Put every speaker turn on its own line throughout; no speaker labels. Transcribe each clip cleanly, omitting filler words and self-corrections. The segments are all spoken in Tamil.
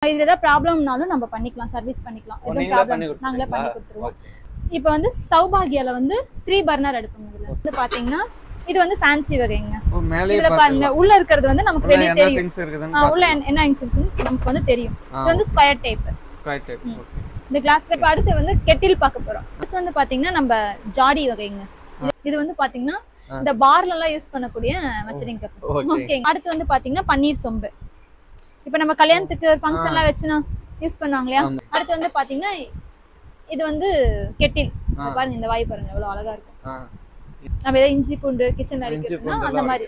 இதுல ஏதாவது ப்ராப்ளம்னாலும் நம்ம பண்ணிக்கலாம், சர்வீஸ் பண்ணிக்கலாம். எதுவும் ப்ராப்ளம் நாங்களே பண்ணி கொடுத்துருவோம். இப்போ வந்து சௌபாகியால வந்து 3 பர்னர் அடுப்புங்க. இதுல வந்து பாத்தீங்கன்னா இது வந்து ஃபேன்சி வகைங்க. இதுல பாருங்க உள்ள இருக்கிறது வந்து நமக்கு வெளிய தெரியும். உள்ள என்ன திங்ஸ் இருக்குன்னு நமக்கு வந்து தெரியும். இது வந்து ஸ்கொயர் டைப். ஓகே. இந்த கிளாஸ் டைப். அடுத்து வந்து கெட்டில் பார்க்க போறோம். அடுத்து வந்து பாத்தீங்கன்னா நம்ம ஜாடி வகைங்க. இது வந்து பாத்தீங்கன்னா இந்த பார்ல எல்லாம் யூஸ் பண்ணக்கூடிய மெஷரிங் கப். ஓகே. அடுத்து வந்து பாத்தீங்கன்னா பன்னீர் சொம்பு. இப்போ நம்ம கல்யாணத்துக்கு ஒரு ஃபங்க்ஷன்லாம் வெச்சுனா யூஸ் பண்ணுவாங்க இல்லையா? அடுத்து வந்து பாத்தீங்கன்னா இது வந்து கெட்டில். பாருங்க இந்த வாய் பாருங்க எவ்வளவு அழகா இருக்கு. நம்ம ஏதாவது இஞ்சி பூண்டு கிச்சன்ல அரைக்கிறோம்னா அந்த மாதிரி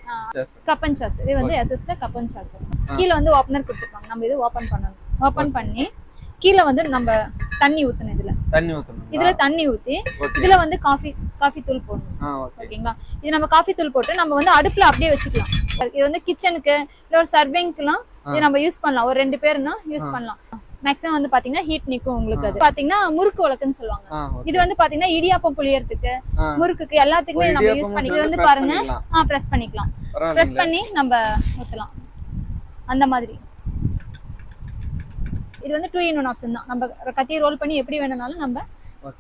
கப்பன் சாஸ். இது வந்து எஸ்எஸ்ல கப்பன் சாஸ். கீழ வந்து ஓபனர் கொடுத்திருப்பாங்க. நம்ம இது ஓபன் பண்ணனும். ஓபன் பண்ணி கீழ வந்து நம்ம தண்ணி ஊத்தணும். இதுல தண்ணி ஊத்தி இதுல வந்து காபி தூள் போடணும். ஓகேங்களா? இது நம்ம காபி தூள் போட்டு நம்ம வந்து அடுப்புல அப்படியே வச்சுக்கலாம். இது வந்து கிச்சனுக்கு இல்ல ஒரு சர்விங்க்குலாம் இது நம்ம யூஸ் பண்ணலாம். ஒரு 2 பேர்னா யூஸ் பண்ணலாம். மேக்ஸிமம் வந்து பாத்தீங்கன்னா ஹீட் நிக்கும் உங்களுக்கு. அது பாத்தீங்கன்னா முறுக்கு உலக்குன்னு சொல்லுவாங்க. இது வந்து பாத்தீங்கன்னா இடியாப்பம் புளியறதுக்கு முறுக்குக்கு எல்லாத்துக்குமே நம்ம யூஸ் பண்ணி. இது வந்து பாருங்க பிரஸ் பண்ணிக்கலாம். பிரஸ் பண்ணி நம்ம ஊத்தலாம் அந்த மாதிரி. இது வந்து 2 in 1 ஆப்ஷன் தான். நம்ம கத்தி ரோல் பண்ணி எப்படி வேணும்னாலும் நம்ம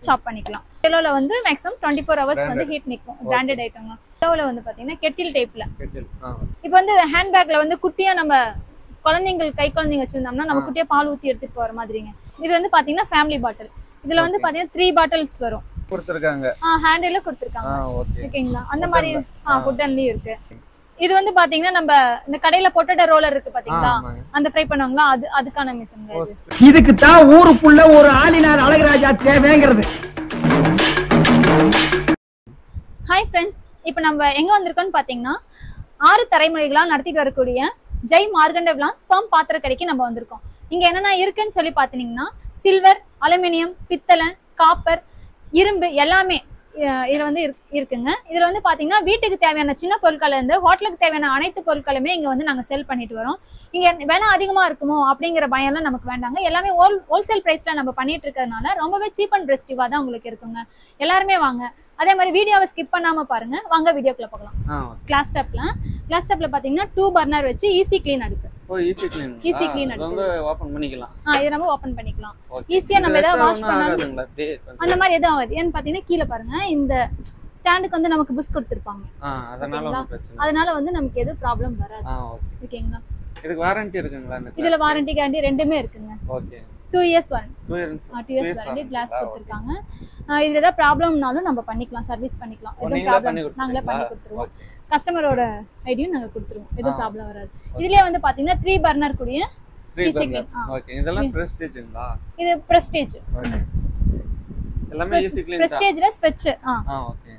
சாப் பண்ணிக்கலாம். எல்லோல வந்து மேக்ஸிமம் 24 hours வந்து ஹீட் நிக்கும். பிராண்டட் ஐட்டம்ங்க. எல்லோல வந்து பாத்தீங்கன்னா கெட்டில் டைப்ல. இப்போ வந்து ஹேண்ட் பேக்ல வந்து குட்டியா நம்ம குழந்தைகள் கை குழந்தைங்க வச்சிருந்தோம்னா நம்ம குட்டியா பால் ஊத்தி எடுத்துட்டு போற மாதிரிங்க. இது வந்து பாத்தீங்கன்னா ஃபேமிலி பாட்டில். இதுல வந்து பாத்தீங்கன்னா 3 பாட்டில்ஸ் வரும். கொடுத்திருக்காங்க. ஹேண்டில்ல கொடுத்திருக்காங்க. ஓகேங்களா? அந்த மாதிரி குட்டன்லயும் இருக்கு. இது வந்து பாத்தீங்கன்னா நம்ம இந்த கடையில பொட்டேட்டோ ரோலர் இருக்கு பாத்தீங்களா? அந்த ஃப்ரை பண்ணுவாங்களா? அதுக்கான மிஷின்ங்க இது.
இதுக்கு தான் ஊருக்குள்ள ஒரு ஆளினார் அழகராஜா தேவைங்கிறது.
ஹாய் ஃப்ரெண்ட்ஸ், இப்போ நம்ம எங்க வந்திருக்கோம்னு பாத்தீங்கன்னா 6 தலைமுறைகளால் நடத்திட்டு வரக்கூடிய ஜெய் மார்கண்ட விலாஸ் ஃபார்ம் பாத்திர கடைக்கு நம்ம வந்திருக்கோம். இங்க என்னென்ன இருக்குன்னு சொல்லி பாத்தீங்கன்னா சில்வர், அலுமினியம், பித்தளை, காப்பர், இரும்பு எல்லாமே இதுல வந்து இருக்குங்க. இதுல வந்து பாத்தீங்கன்னா வீட்டுக்கு தேவையான சின்ன பொருட்கள் இருந்து ஹோட்டலுக்கு தேவையான அனைத்து பொருட்களுமே இங்க வந்து நாங்க செல் பண்ணிட்டு வரோம். இங்க விலை அதிகமா இருக்குமோ அப்படிங்கிற பயம் எல்லாம் நமக்கு வேண்டாங்க. எல்லாமே ஹோல்சேல் பிரைஸ்ல நம்ம பண்ணிட்டு இருக்கிறதுனால ரொம்பவே சீப் அண்ட் பெஸ்டிவா தான் உங்களுக்கு இருக்குங்க. எல்லாருமே வாங்க. அதே மாதிரி வீடியோவை ஸ்கிப் பண்ணாம பாருங்க. வாங்க வீடியோக்குள்ள போகலாம். கிளாஸ் டாப்ல பாத்தீங்கன்னா 2 பர்னர் வச்சு ஈஸி கிளீன் அடுப்பு. ஈஸி கிளீன் அடுப்பு
ஓபன் பண்ணிக்கலாம்.
இத நம்ம ஓபன் பண்ணிக்கலாம். ஈஸியா நம்ம ஏதாவது வாஷ் பண்ணாலும் அந்த மாதிரி எதுவும் ஆகாது. ஏன்னு பாத்தீங்கன்னா கீழ பாருங்க இந்த ஸ்டாண்டுக்கு வந்து நமக்கு புஷ் கொடுத்திருப்பாங்க. அதனால வந்து நமக்கு எதுவும் ப்ராப்ளம் வராது. ஓகேங்களா?
இதுக்கு வாரண்டி இருக்குங்களா?
இதுல வாரண்டி கேரண்டி ரெண்டுமே இருக்குங்க. Okay. 2 years warranty. 2 years warranty glass கொடுத்திருக்காங்க. இதுல ஏதாவது ப்ராப்ளம்னாலும் நம்ம பண்ணிக்கலாம், சர்வீஸ் பண்ணிக்கலாம். எதுவும் ப்ராப்ளம் நாங்களே பண்ணி கொடுத்துருவோம். கஸ்டமரோட ஐடியும் நாங்க கொடுத்துருவோம். எதுவும் ப்ராப்ளம் வராது. இதுலயே வந்து பாத்தீங்கன்னா 3 பர்னர் கூடிய
ஓகே. இதெல்லாம் பிரஸ்டீஜ்ங்களா?
இது பிரஸ்டீஜ்.
எல்லாமே ஈஸி கிளீன்.
பிரஸ்டீஜ்ல ஸ்விட்ச்.
ஓகே.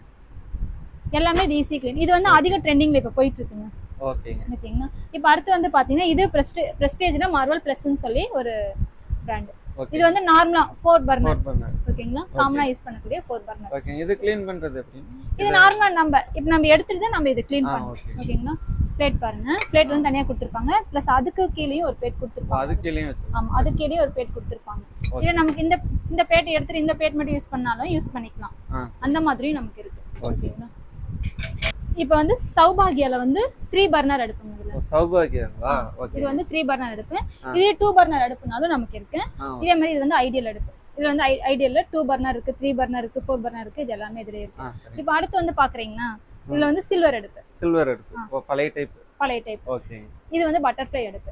எல்லாமே ஈஸி கிளீன். இது வந்து அதிக ட்ரெண்டிங்ல இப்ப போயிட்டு இருக்குங்க.
ஓகேங்க.
ஓகேங்களா? இப்போ அடுத்து வந்து பாத்தீங்கன்னா இது பிரஸ்டீஜ்னா மார்வல் பிளஸ்ன்னு சொல்லி ஒரு பிராண்ட். இது வந்து நார்மலா 4 பர்னர். ஓகேங்களா? காமனா யூஸ் பண்ணக்கூடிய 4 பர்னர்.
ஓகே. இது க்ளீன் பண்றது எப்படி?
இது நார்மலா நம்ம எடுத்துட்டு நம்ம இது க்ளீன் பண்ணனும். ஓகேங்களா? பிளேட் பாருங்க. பிளேட் வந்து தனியா கொடுத்திருப்பாங்க. பிளஸ் அதுக்கு கீழேயும் ஒரு பிளேட் கொடுத்திருப்பாங்க.
அதுக்கு கீழேயும் வெச்சு.
ஆமா, அதுக்கு கீழேயும் ஒரு பிளேட் கொடுத்திருப்பாங்க. இது நமக்கு இந்த பிளேட் எடுத்துட்டு இந்த பிளேட் மட்டும் யூஸ் பண்ணாலும் யூஸ் பண்ணிக்கலாம். அந்த மாதிரியும் நமக்கு இருக்கு. ஓகேங்களா? இப்போ வந்து சௌபாகியால வந்து 3 பர்னர் அடுப்புங்க. இதுல
சௌபாகியாங்களா? ஓகே.
இது வந்து 3 பர்னர் அடுப்பு. இது 2 பர்னர் அடுப்புனாலும் நமக்கு இருக்கு. இதே மாதிரி இது வந்து ஐடியல் அடுப்பு. இது வந்து ஐடியல்ல 2 பர்னர் இருக்கு, 3 பர்னர் இருக்கு, 4 பர்னர் இருக்கு. இது எல்லாமே இதுல இருக்கு. இப்போ அடுத்து வந்து பாக்குறீங்கன்னா இதுல வந்து சில்வர் அடுப்பு. பழைய டைப். ஓகே. இது வந்து பட்டர்ஃப்ளை அடுப்பு.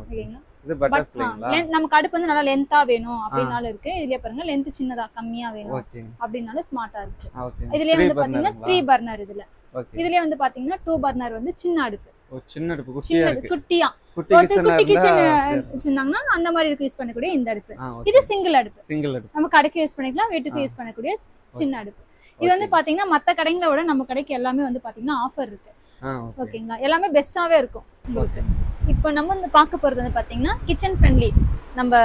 ஓகேங்களா? இது பட்டர்ஃப்ளைங்களா? நமக்கு அடுப்பு வந்து நல்லா லெந்தா வேணும் அப்படினால இருக்கு. இதுல பாருங்க லெந்த் சின்னதா கம்மியா வேணும் அப்படினால ஸ்மார்ட்டா இருக்கு. இதுலயே வந்து பாத்தீங்கன்னா 3 பர்னர். இதுலயே வந்து பாத்தீங்கன்னா 2 பர்னர் வந்து சின்ன அடுப்பு.
சின்ன அடுப்பு குட்டியா இருக்கு.
குட்டி கிச்சன் வச்சிருந்தாங்கன்னா அந்த மாதிரி இதுக்கு யூஸ் பண்ணக்கூடிய இந்த அடுப்பு. இது சிங்கிள் அடுப்பு. நம்ம கடைக்கு யூஸ் பண்ணிக்கலாம், வீட்டுக்கு யூஸ் பண்ணக்கூடிய சின்ன அடுப்பு. இது வந்து பாத்தீங்கன்னா மத்த கடைகளை விட நம்ம கடைக்கு எல்லாமே வந்து பாத்தீங்கன்னா ஆஃபர் இருக்கு. ஓகேங்களா? எல்லாமே பெஸ்டாவே இருக்கும் உங்களுக்கு. இப்போ நம்ம வந்து பார்க்க போறது வந்து பாத்தீங்கன்னா கிச்சன் ஃப்ரெண்ட்லி நம்ம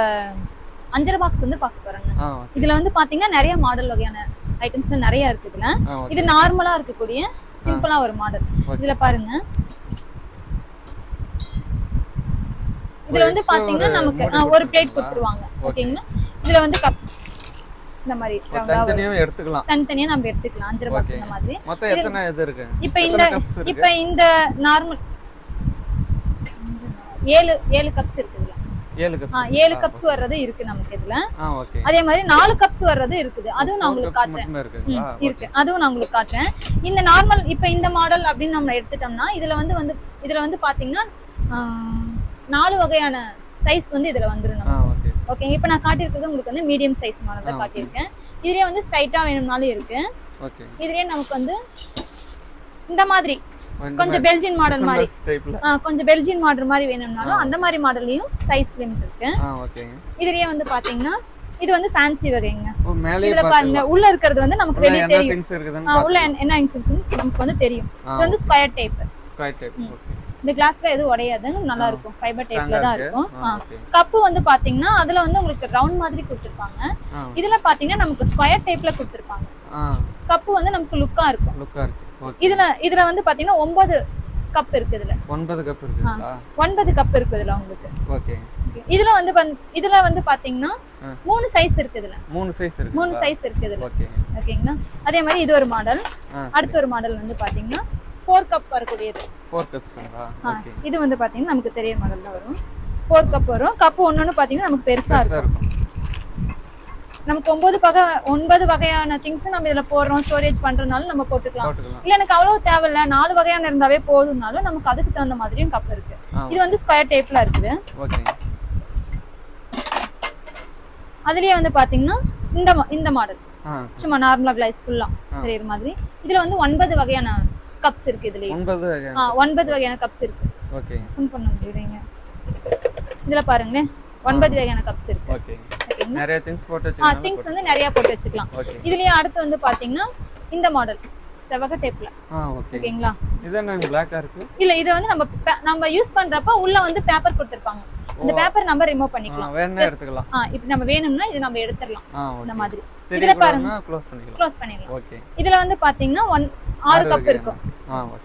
அஞ்சரை பாக்ஸ் வந்து பார்க்க போறாங்க. இதுல வந்து பாத்தீங்கன்னா நிறைய மாடல் வகையான ஐட்டம்ஸ்ல நிறைய இருக்கு. இதுல இது நார்மலா இருக்கக்கூடிய சிம்பிளா ஒரு மாடல். இதுல பாருங்க. இதுல வந்து பாத்தீங்கன்னா நமக்கு ஒரு பிளேட் கொடுத்துருவாங்க. ஓகேங்களா? இதுல வந்து கப் இந்த மாதிரி தனித்தனியா நம்ம எடுத்துக்கலாம். அஞ்சரை பாக்ஸ் இந்த மாதிரி.
மொத்தம் எத்தனை இது இருக்கு?
இப்போ இந்த நார்மல் 7 கப்ஸ் இருக்குங்க.
7 கப்ஸ்
7 கப்ஸ் வர்றது இருக்கு நமக்கு இதுல.
ஓகே.
அதே மாதிரி 4 கப்ஸ் வர்றது இருக்குது. அதுவும் நான் உங்களுக்கு காட்டுறேன். இருக்கு. அதுவும் நான் உங்களுக்கு காட்டுறேன். இந்த நார்மல் இப்ப இந்த மாடல் அப்படின்னு நம்ம எடுத்துட்டோம்னா இதுல வந்து பாத்தீங்கன்னா 4 வகையான சைஸ் வந்து இதுல வந்துரும் நமக்கு. ஓகே. இப்போ நான் காட்டியிருக்கிறது உங்களுக்கு வந்து மீடியம் சைஸ் மாடல்ல காட்டியிருக்கேன். இதுலயே வந்து ஸ்ட்ரைட்டா வேணும்னாலும் இருக்கு. ஓகே. இதுலயே நமக்கு வந்து இந்த மாதிரி கொஞ்சம் பெல்ஜியன் மாடல் மாதிரி கொஞ்சம் பெல்ஜியன் மாடல் மாதிரி வேணும்னாலும் அந்த மாதிரி மாடல்லையும் சைஸ் லிமிட் இருக்கு.
ஓகே.
இதுலயே வந்து பாத்தீங்கன்னா இது வந்து ஃபேன்சி வகைங்க. இதுல பாருங்க உள்ள இருக்கிறது வந்து நமக்கு வெளிய தெரியும். உள்ள என்ன திங்ஸ் இருக்குன்னு நமக்கு வந்து தெரியும். இது வந்து ஸ்கொயர் டைப். ஓகே. இந்த கிளாஸ்ல எதுவும் உடையாதுன்னு நல்லா இருக்கும். ஃபைபர் டைப்ல தான் இருக்கும். கப்பு வந்து பாத்தீங்கன்னா அதுல வந்து உங்களுக்கு ரவுண்ட் மாதிரி கொடுத்திருப்பாங்க. இதுல பாத்தீங்கன்னா நமக்கு ஸ்கொயர் டைப்ல கொடுத்திருப்பாங்க. கப்பு வந்து நமக்கு லுக்கா இருக்கும். இதுல வந்து பாத்தீங்கன்னா 9 கப் இருக்கு. இதுல 9 கப் இருக்குங்களா? 9 கப் இருக்கு இதுல உங்களுக்கு. ஓகே. இதுல வந்து பாத்தீங்கன்னா 3 சைஸ் இருக்கு இதுல. 3 சைஸ் இருக்கு இதுல. ஓகேங்களா? அதே மாதிரி இது ஒரு மாடல். அடுத்த ஒரு மாடல் வந்து பாத்தீங்கன்னா 4 கப் வரக்கூடியது. 4 கப்ஸ்ங்களா? ஓகே. இது வந்து பாத்தீங்கன்னா நமக்கு தெரிய மாடல் தான் வரும். 4 கப் வரும். கப் ஒண்ணொன்னு பாத்தீங்கன்னா நமக்கு பெருசா இருக்கும். நமக்கு 9 வகையான திங்ஸ் நம்ம இதுல போடுறோம், ஸ்டோரேஜ் பண்றதுனால நம்ம போட்டுக்கலாம். இல்ல எனக்கு அவ்வளவு தேவையில்ல 4 வகையான இருந்தாவே போதும்னாலும் நமக்கு அதுக்கு தகுந்த மாதிரியும் கப் இருக்கு. இது வந்து ஸ்கொயர் டைப்ல இருக்குது. ஓகே. அதுலயே வந்து பாத்தீங்கன்னா இந்த மாடல் சும்மா நார்மலா கிளாஸ் ஃபுல்லா தெரியுற மாதிரி இதுல வந்து 9 வகையான கப்ஸ் இருக்கு. இதுலயே 9 வகையான கப்ஸ் இருக்கு. ஓகே. ஓபன் பண்ண முடியறீங்க. இதுல பாருங்க 9 வகையான கப்ஸ் இருக்கு. ஓகே.
நிறைய திங்ஸ் போட்டு வச்சுக்கலாம்.
திங்ஸ் வந்து நிறைய போட்டு வச்சுக்கலாம். இதுலயே அடுத்து வந்து பாத்தீங்கன்னா இந்த மாடல் செவக டைப்ல. ஓகேங்களா?
இது என்ன பிளாக்கா இருக்கு?
இல்ல இது வந்து நம்ம யூஸ் பண்றப்ப உள்ள வந்து பேப்பர் கொடுத்திருப்பாங்க. இந்த பேப்பர் நம்ம ரிமூவ் பண்ணிக்கலாம்.
வேணா எடுத்துக்கலாம்.
இப்போ நம்ம வேணும்னா இது நம்ம எடுத்துறலாம். இந்த மாதிரி.
இதுல பாருங்க க்ளோஸ் பண்ணிக்கலாம்.
ஓகே. இதுல வந்து பாத்தீங்கன்னா 6 கப் இருக்கும்.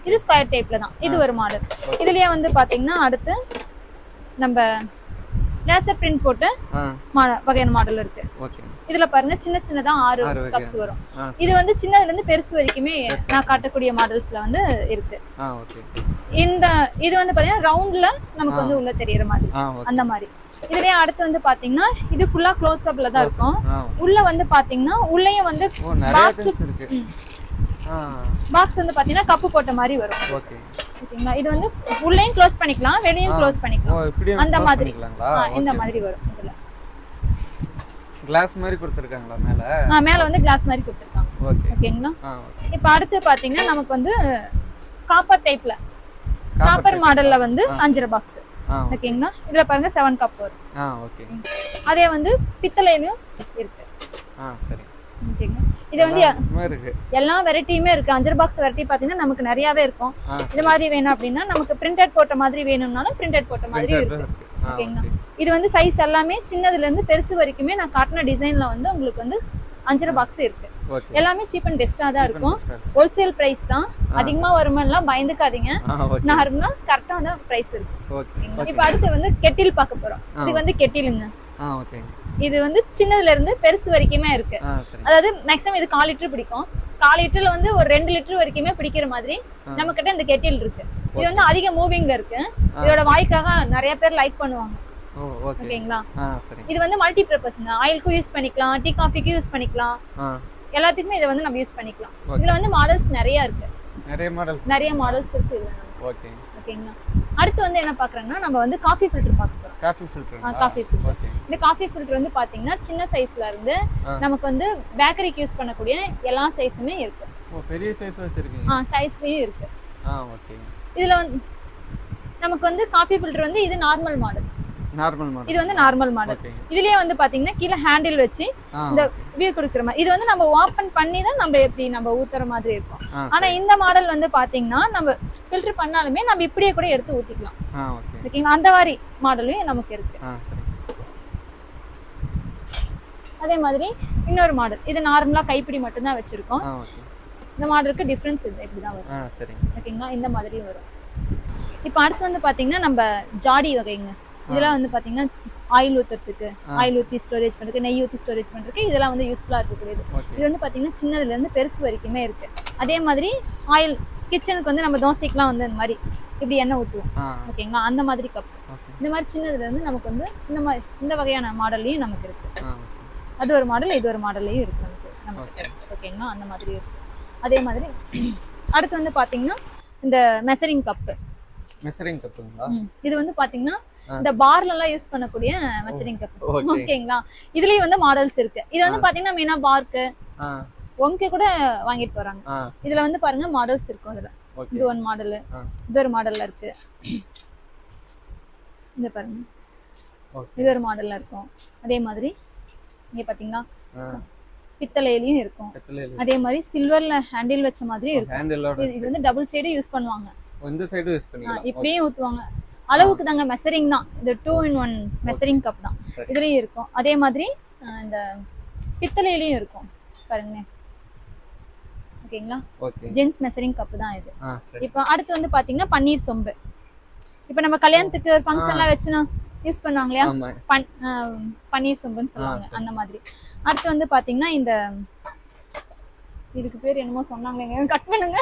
இது ஸ்கொயர் டைப்ல தான். இது ஒரு மாடல். இதுலயே வந்து பாத்தீங்கன்னா அடுத்து நம்ம லேசர் பிரிண்ட் போட்டு வகையான மாடல் இருக்கு. ஓகே. இதுல பாருங்க சின்னதா 6 கப்ஸ் வரும். இது வந்து சின்னதுல இருந்து பெருசு வரைக்குமே நான் காட்டக்கூடிய மாடல்ஸ்ல வந்து இருக்கு. ஓகே. இது வந்து பாத்தீங்கன்னா ரவுண்ட்ல நமக்கு வந்து உள்ள தெரியற மாதிரி அந்த மாதிரி. இதுலயே அடுத்து வந்து பாத்தீங்கன்னா இது ஃபுல்லா க்ளோஸ் அப்ல தான் இருக்கும். உள்ள வந்து பாத்தீங்கன்னா உள்ளேயும் வந்து பாக்ஸ் இருக்கு. பாக்ஸ் வந்து பாத்தீங்கன்னா கப்பு போட்ட மாதிரி வரும். ஓகே. ஓகேங்களா? இது வந்து உள்ளேயும் க்ளோஸ் பண்ணிக்கலாம், வெளியயும் க்ளோஸ் பண்ணிக்கலாம். அந்த மாதிரி இந்த மாதிரி வரும். இதுல
கிளாஸ் மாதிரி கொடுத்திருக்காங்களா மேல?
மேல வந்து கிளாஸ் மாதிரி கொடுத்திருக்காங்க. ஓகே. ஓகேங்களா? இப்போ அடுத்து பாத்தீங்கன்னா நமக்கு வந்து காப்பர் டைப்ல காப்பர் மாடல்ல வந்து 5 பாக்ஸ். ஓகேங்களா? இதுல பாருங்க 7 கப் வரும். ஓகே. அதே வந்து பித்தளையிலயும் இருக்கு. சரி. ஓகேங்க. இது வந்து எல்லா வெரைட்டியுமே இருக்கு. 5 பாக்ஸ் வெரைட்டி பாத்தீங்கன்னா நமக்கு நிறையவே இருக்கும். இந்த மாதிரி வேணும் அப்படின்னா நமக்கு பிரிண்டட் போட்ட மாதிரி வேணும்னாலும் பிரிண்டட் போட்ட மாதிரி இருக்கு. ஓகேங்களா? இது வந்து சைஸ் எல்லாமே சின்னதுல இருந்து பெருசு வரைக்குமே நான் காட்டின டிசைன்ல வந்து உங்களுக்கு வந்து 5 பாக்ஸ் இருக்கு. எல்லாமே சீப் அண்ட் பெஸ்டா தான் இருக்கும். ஹோல்சேல் பிரைஸ் தான். அதிகமா வருமெல்லாம் பயந்துக்காதீங்க. நார்மலா கரெக்டான பிரைஸ் இருக்கு. இப்போ அடுத்து வந்து கெட்டில் பார்க்க போறோம். இது வந்து கெட்டிலுங்க. இது வந்து சின்னதுல இருந்து பெருசு வரைக்குமே இருக்கு. அதாவது மேக்ஸிமம் இது 1/4 லிட்டர் பிடிக்கும். 1/4 லிட்டர்ல வந்து ஒரு 2 லிட்டர் வரைக்குமே பிடிக்கிற மாதிரி நம்ம கிட்ட இந்த கெட்டில் இருக்கு. இது வந்து அதிக மூவிங்ல இருக்கு. இதோட வாய்க்காக நிறைய பேர் லைக் பண்ணுவாங்க. ஓகேங்களா? இது வந்து மல்டி பர்பஸ்ங்க. ஆயிலுக்கும் யூஸ் பண்ணிக்கலாம், டீ காஃபிக்கும் யூஸ் பண்ணிக்கலாம், எல்லாத்துக்குமே இதை வந்து நம்ம யூஸ் பண்ணிக்கலாம். இதுல வந்து மாடல்ஸ் நிறைய இருக்கு. நிறைய மாடல்ஸ் இருக்கு இதுல. ஓகே. ஓகேங்களா? அடுத்து வந்து என்ன பாக்குறோம்னா நம்ம வந்து காஃபி ஃபில்டர் பார்க்க போறோம். Coffee filter. இந்த காஃபி ஃபில்டர் வந்து பாத்தீங்கன்னா சின்ன சைஸ்ல இருந்து நமக்கு வந்து பேக்கரிக்கு யூஸ் பண்ணக்கூடிய எல்லா சைஸுமே இருக்கு.
பெரிய சைஸ் வச்சிருக்கீங்க?
சைஸ்லயும் இருக்கு. ஓகே. இதுல வந்து நமக்கு வந்து காஃபி ஃபில்டர் வந்து இது நார்மல் மாடல். இது வந்து நார்மல் மாடல். இதுலயே வந்து பாத்தீங்கன்னா கீழ ஹேண்டில் வச்சு இந்த வியூ கொடுக்குற மாதிரி இது வந்து நம்ம ஓபன் பண்ணி தான் நம்ம எப்படி நம்ம ஊத்துற மாதிரி இருக்கும். ஆனா இந்த மாடல் வந்து பாத்தீங்கன்னா நம்ம ஃபில்டர் பண்ணாலுமே நம்ம இப்படியே கூட எடுத்து ஊத்திக்கலாம். ஓகேங்களா? அந்த மாதிரி மாடலும் நமக்கு இருக்கு. அதே மாதிரி இன்னொரு மாடல் இது நார்மலா கைப்பிடி மட்டும் தான் வச்சிருக்கோம். இந்த மாடலுக்கு டிஃபரன்ஸ் இது இப்படிதான் வரும். ஓகேங்களா? இந்த மாதிரி வரும். இப்போ அடுத்து வந்து பாத்தீங்கன்னா நம்ம ஜாடி வகைங்க. இதெல்லாம் வந்து பாத்தீங்கன்னா ஆயில் ஊத்துறதுக்கு, ஆயில் ஊத்தி ஸ்டோரேஜ் பண்றதுக்கு, நெய் ஊத்தி ஸ்டோரேஜ் பண்றதுக்கு இதெல்லாம் வந்து யூஸ்ஃபுல்லா இருக்கக்கூடியது. இது வந்து பாத்தீங்கன்னா சின்னதுல இருந்து பெருசு வரைக்குமே இருக்கு. அதே மாதிரி ஆயில் கிச்சனுக்கு வந்து நம்ம தோசைக்குலாம் வந்து இந்த மாதிரி இப்படி எண்ணெய் ஊற்றுவோம். ஓகேங்களா, அந்த மாதிரி கப். இந்த மாதிரி சின்னதுல இருந்து நமக்கு வந்து இந்த வகையான மாடல்லையும் நமக்கு இருக்கு. அது ஒரு மாடல், இது ஒரு மாடல்லையும் இருக்கு நமக்கு. ஓகேங்களா, அந்த மாதிரி இருக்கு. அதே மாதிரி அடுத்து வந்து பாத்தீங்கன்னா இந்த மெஷரிங் கப்.
மெஷரிங் கப்புங்களா?
இது வந்து பாத்தீங்கன்னா இந்த பார்ல எல்லாம் யூஸ் பண்ணக்கூடிய மெஷரிங் கப். ஓகேங்களா, இதுலயும் வந்து மாடல்ஸ் இருக்கு. இது வந்து பாத்தீங்கன்னா மெயினா பார்க்கு ஒம்கே கூட வாங்கிட்டு போறாங்க. இதுல வந்து பாருங்க மாடல்ஸ் இருக்கும். இதுல இது ஒன் மாடல், இது ஒரு மாடல்ல இருக்கு. இந்த பாருங்க இது ஒரு மாடல்ல இருக்கும். அதே மாதிரி இங்க பாத்தீங்களா பித்தளையிலயும் இருக்கும். அதே மாதிரி சில்வர்ல ஹேண்டில் வச்ச மாதிரி இருக்கும். இது வந்து டபுள் சைடு யூஸ் பண்ணுவாங்க. இந்த சைடு யூஸ் பண்ணுவாங்க, இப்படியே ஊத்துவாங்க. அளவுக்கு தாங்க, மெஷரிங் தான். இது 2-in-1 மெஷரிங் கப் தான். இதுலயும் இருக்கும். அதே மாதிரி இந்த பித்தளையிலயும் இருக்கும் பாருங்க. ஓகேங்களா, ஜென்ஸ் மெஷரிங் கப் தான் இது. இப்போ அடுத்து வந்து பாத்தீங்கன்னா பன்னீர் சொம்பு. இப்போ நம்ம கல்யாணத்துக்கு ஒரு ஃபங்க்ஷன்லாம் வச்சுனா யூஸ் பண்ணுவாங்க இல்லையா, பன்னீர் சொம்புன்னு சொல்லுவாங்க, அந்த மாதிரி. அடுத்து வந்து பாத்தீங்கன்னா இந்த இதுக்கு பேர் என்னமோ சொன்னாங்க, கட் பண்ணுங்க.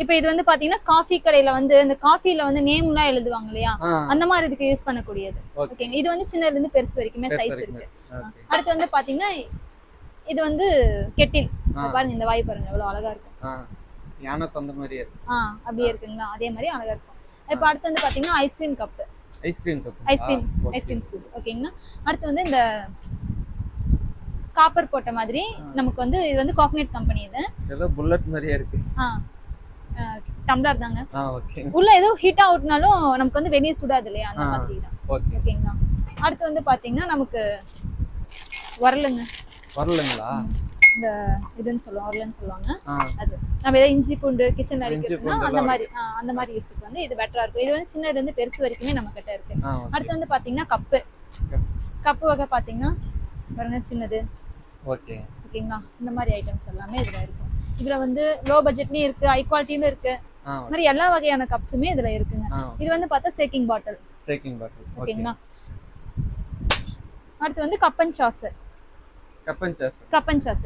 இப்போ இது வந்து பாத்தீங்கன்னா காஃபி கடையில வந்து இந்த காஃபில வந்து நேம் எல்லாம் எழுதுவாங்க இல்லையா, அந்த மாதிரி இதுக்கு யூஸ் பண்ணக்கூடியது. ஓகேங்க, இது வந்து சின்னதுல இருந்து பெருசு வரைக்குமே சைஸ் இருக்கு. அடுத்து வந்து பாத்தீங்கன்னா இது வந்து கெட்டில். பாருங்க இந்த வாய் பாருங்க எவ்வளவு அழகா இருக்கு.
யானை தந்த மாதிரியே இருக்கு.
அப்படியே இருக்குங்களா, அதே மாதிரி அழகா இருக்கும். இப்போ அடுத்து வந்து பாத்தீங்கன்னா ஐஸ்கிரீம் கப். Ice cream scoop. ஓகேங்களா, அடுத்து வந்து இந்த காப்பர் போட்ட மாதிரி நமக்கு வந்து இது வந்து கோகனட் கம்பெனி. இது
ஏதோ புல்லட் மாதிரியே இருக்கு.
டம்ளர் தாங்க. உள்ள ஏதோ ஹீட் அவுட்னாலும் நமக்கு வந்து வெளியே சுடாது இல்லையா, அந்த மாதிரி தான். ஓகேங்களா, அடுத்து வந்து பாத்தீங்கன்னா நமக்கு
வரலுங்களா,
இந்த இதுன்னு சொல்லுவாங்க, வரலன்னு சொல்லுவாங்க. அது நம்ம ஏதாவது இஞ்சி பூண்டு கிச்சன்ல அடிக்கிறதுனா அந்த மாதிரி யூஸ்க்கு வந்து இது பெட்டரா இருக்கும். இது வந்து சின்னதுல இருந்து பெருசு வரைக்குமே நம்ம கிட்ட இருக்கு. அடுத்து வந்து பாத்தீங்கன்னா கப்பு வகை பாத்தீங்கன்னா பாருங்க சின்னது. ஓகேங்களா, இந்த மாதிரி ஐட்டம்ஸ் எல்லாமே இதுல இருக்கும். இதுல வந்து லோ பட்ஜெட்லயும் இருக்கு, ஹை குவாலிட்டியும் இருக்கு. இந்த மாதிரி எல்லா வகையான கப்ஸுமே இதுல இருக்குங்க. இது வந்து பார்த்தா ஷேக்கிங் பாட்டில். ஓகேங்களா, அடுத்து வந்து கப் அண்ட் சாசர்.